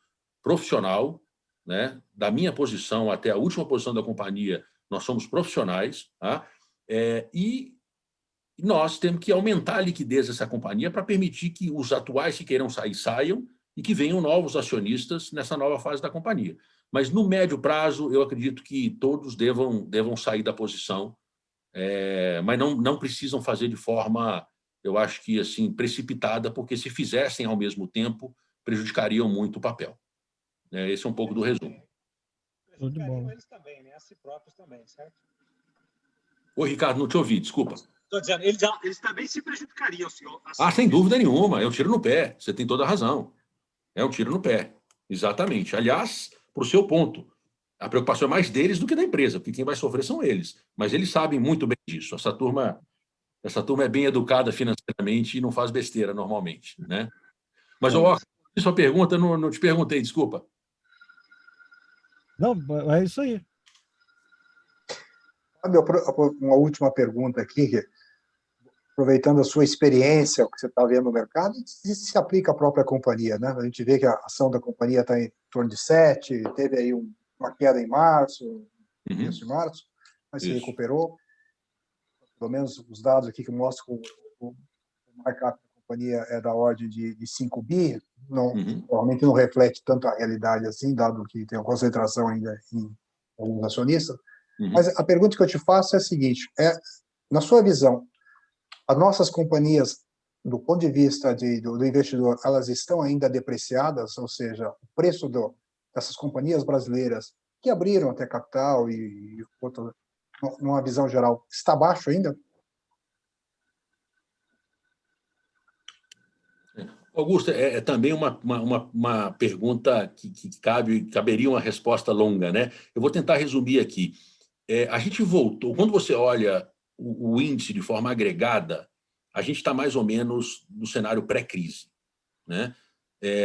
profissional, né? Da minha posição até a última posição da companhia, nós somos profissionais, tá? E nós temos que aumentar a liquidez dessa companhia para permitir que os atuais que queiram sair, saiam e que venham novos acionistas nessa nova fase da companhia. Mas, no médio prazo, eu acredito que todos devam sair da posição, mas não precisam fazer de forma, eu acho que assim, precipitada, porque se fizessem ao mesmo tempo, prejudicariam muito o papel. Esse é um pouco do resumo. Prejudicariam eles também, né? A si próprios também, certo? Oi, Ricardo, não te ouvi, desculpa. Estou dizendo, eles também se prejudicariam, senhor. Sem dúvida nenhuma, é um tiro no pé, você tem toda a razão. É um tiro no pé, exatamente. Aliás, para o seu ponto, a preocupação é mais deles do que da empresa, porque quem vai sofrer são eles. Mas eles sabem muito bem disso. Essa turma é bem educada financeiramente e não faz besteira normalmente. Né? Mas, sua pergunta, não te perguntei, desculpa. Não, é isso aí. Uma última pergunta aqui, aproveitando a sua experiência, o que você está vendo no mercado, se aplica à própria companhia, né? A gente vê que a ação da companhia está em torno de 7, teve aí uma queda em março, início de março, mas se recuperou. Pelo menos os dados aqui que mostram que o markup da companhia é da ordem de 5 bi, provavelmente não reflete tanto a realidade assim, dado que tem uma concentração ainda em alguns acionistas. Mas a pergunta que eu te faço é a seguinte, na sua visão, as nossas companhias do ponto de vista do investidor, elas estão ainda depreciadas, ou seja, o preço dessas companhias brasileiras que abriram até capital e numa visão geral, está baixo ainda? Augusto, é também uma pergunta que caberia uma resposta longa, né? Eu vou tentar resumir aqui. A gente voltou, quando você olha o índice de forma agregada, a gente está mais ou menos no cenário pré-crise, né?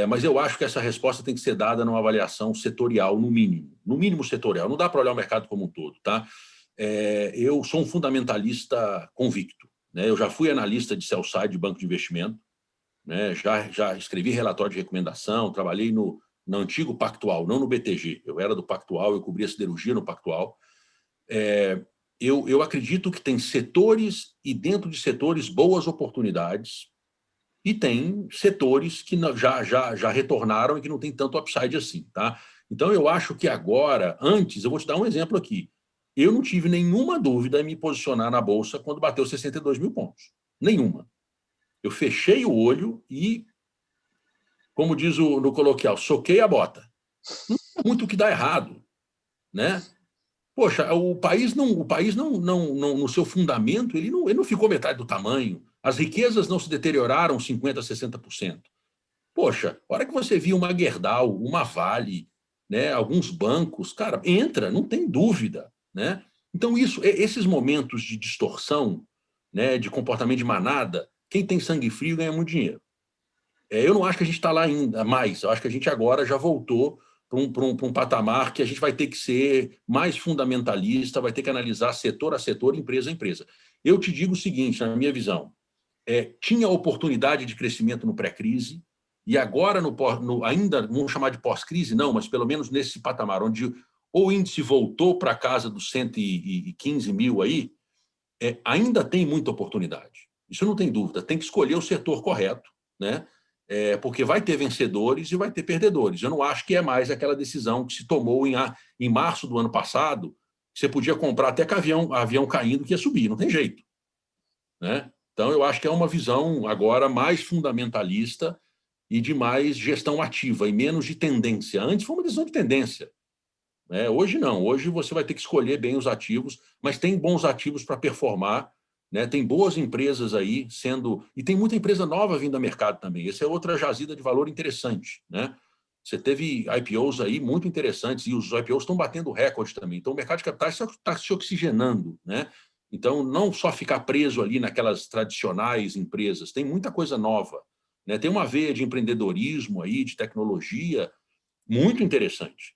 Mas eu acho que essa resposta tem que ser dada numa avaliação setorial, no mínimo setorial. Não dá para olhar o mercado como um todo, tá? Eu sou um fundamentalista convicto, né? Eu já fui analista de sell-side de banco de investimento, né? Já escrevi relatório de recomendação, trabalhei no antigo Pactual, não no BTG. Eu era do Pactual, eu cobria siderurgia no Pactual. Eu acredito que tem setores e dentro de setores boas oportunidades e tem setores que já retornaram e que não tem tanto upside assim, tá? Então, eu acho que agora, antes, eu vou te dar um exemplo aqui. Eu não tive nenhuma dúvida em me posicionar na Bolsa quando bateu 62 mil pontos. Nenhuma. Eu fechei o olho e, como diz no coloquial, soquei a bota. Não tem muito o que dá errado, né? Poxa, o país não, no seu fundamento, ele não ficou metade do tamanho. As riquezas não se deterioraram 50%, 60%. Poxa, a hora que você viu uma Gerdau, uma Vale, né, alguns bancos, cara, entra, não tem dúvida, né? Então, esses momentos de distorção, né, de comportamento de manada, quem tem sangue frio ganha muito dinheiro. Eu não acho que a gente está lá ainda mais. Eu acho que a gente agora já voltou para um patamar que a gente vai ter que ser mais fundamentalista, vai ter que analisar setor a setor, empresa a empresa. Eu te digo o seguinte, na minha visão, tinha oportunidade de crescimento no pré-crise e agora, ainda, vamos chamar de pós-crise, não, mas pelo menos nesse patamar, onde o índice voltou para casa dos 115 mil aí, ainda tem muita oportunidade. Isso não tem dúvida. Tem que escolher o setor correto, né? Porque vai ter vencedores e vai ter perdedores. Eu não acho que é mais aquela decisão que se tomou em março do ano passado, que você podia comprar até com avião caindo que ia subir, não tem jeito, né? Então, eu acho que é uma visão agora mais fundamentalista e de mais gestão ativa e menos de tendência. Antes foi uma decisão de tendência, né? Hoje não. Hoje você vai ter que escolher bem os ativos, mas tem bons ativos para performar, né? Tem boas empresas aí e tem muita empresa nova vindo ao mercado também. Essa é outra jazida de valor interessante, né? Você teve IPOs aí muito interessantes e os IPOs estão batendo recorde também. Então, o mercado de capitais está se oxigenando, né? Então, não só ficar preso ali naquelas tradicionais empresas, tem muita coisa nova, né? Tem uma veia de empreendedorismo aí, de tecnologia, muito interessante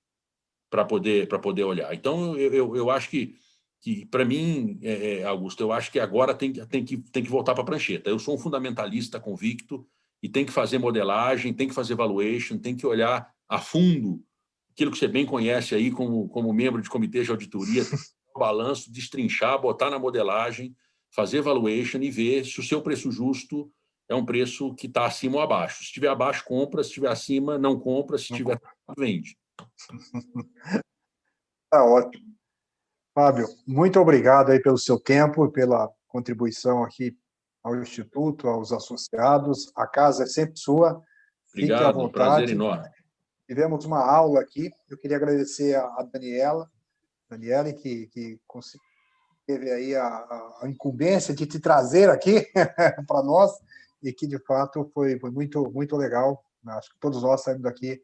para poder olhar. Então, eu acho que para mim, Augusto, eu acho que agora tem que voltar para a prancheta. Eu sou um fundamentalista convicto e tem que fazer modelagem, tem que fazer valuation, tem que olhar a fundo aquilo que você bem conhece aí como membro de comitê de auditoria, o balanço, destrinchar, botar na modelagem, fazer valuation e ver se o seu preço justo é um preço que está acima ou abaixo. Se estiver abaixo, compra. Se estiver acima, não compra. Se estiver vende. Tá ótimo. Fábio, muito obrigado aí pelo seu tempo e pela contribuição aqui ao Instituto, aos associados. A casa é sempre sua. Obrigado, fique à vontade. Prazer enorme. Tivemos uma aula aqui. Eu queria agradecer a Daniele, que teve aí a incumbência de te trazer aqui para nós e que, de fato, foi muito, muito legal. Acho que todos nós saímos daqui,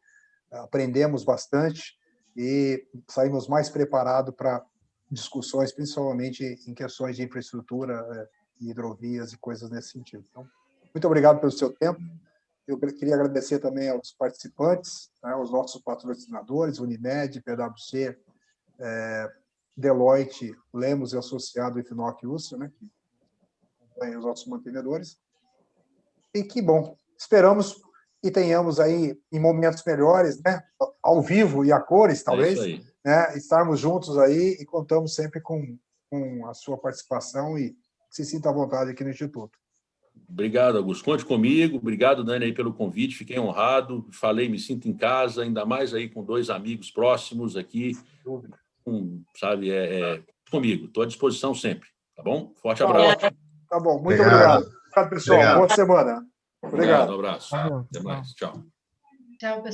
aprendemos bastante e saímos mais preparados para discussões, principalmente em questões de infraestrutura, hidrovias e coisas nesse sentido. Então, muito obrigado pelo seu tempo. Eu queria agradecer também aos participantes, aos nossos patrocinadores, Unimed, PwC, Deloitte, Lemos e Associado e Finoc Ustra, né, que acompanham os nossos mantenedores. E que bom, esperamos que tenhamos aí em momentos melhores, né, ao vivo e a cores, talvez, né, estarmos juntos aí e contamos sempre com a sua participação e se sinta à vontade aqui no Instituto. Obrigado, Augusto. Conte comigo. Obrigado, Dani, aí pelo convite. Fiquei honrado. Falei, me sinto em casa, ainda mais aí com 2 amigos próximos aqui. Sabe, comigo. Estou à disposição sempre. Tá bom? Forte abraço. Tá bom. Muito obrigado. Obrigado, pessoal. Obrigado. Boa semana. Obrigado. Um abraço. Até mais. Tchau. Tchau, pessoal.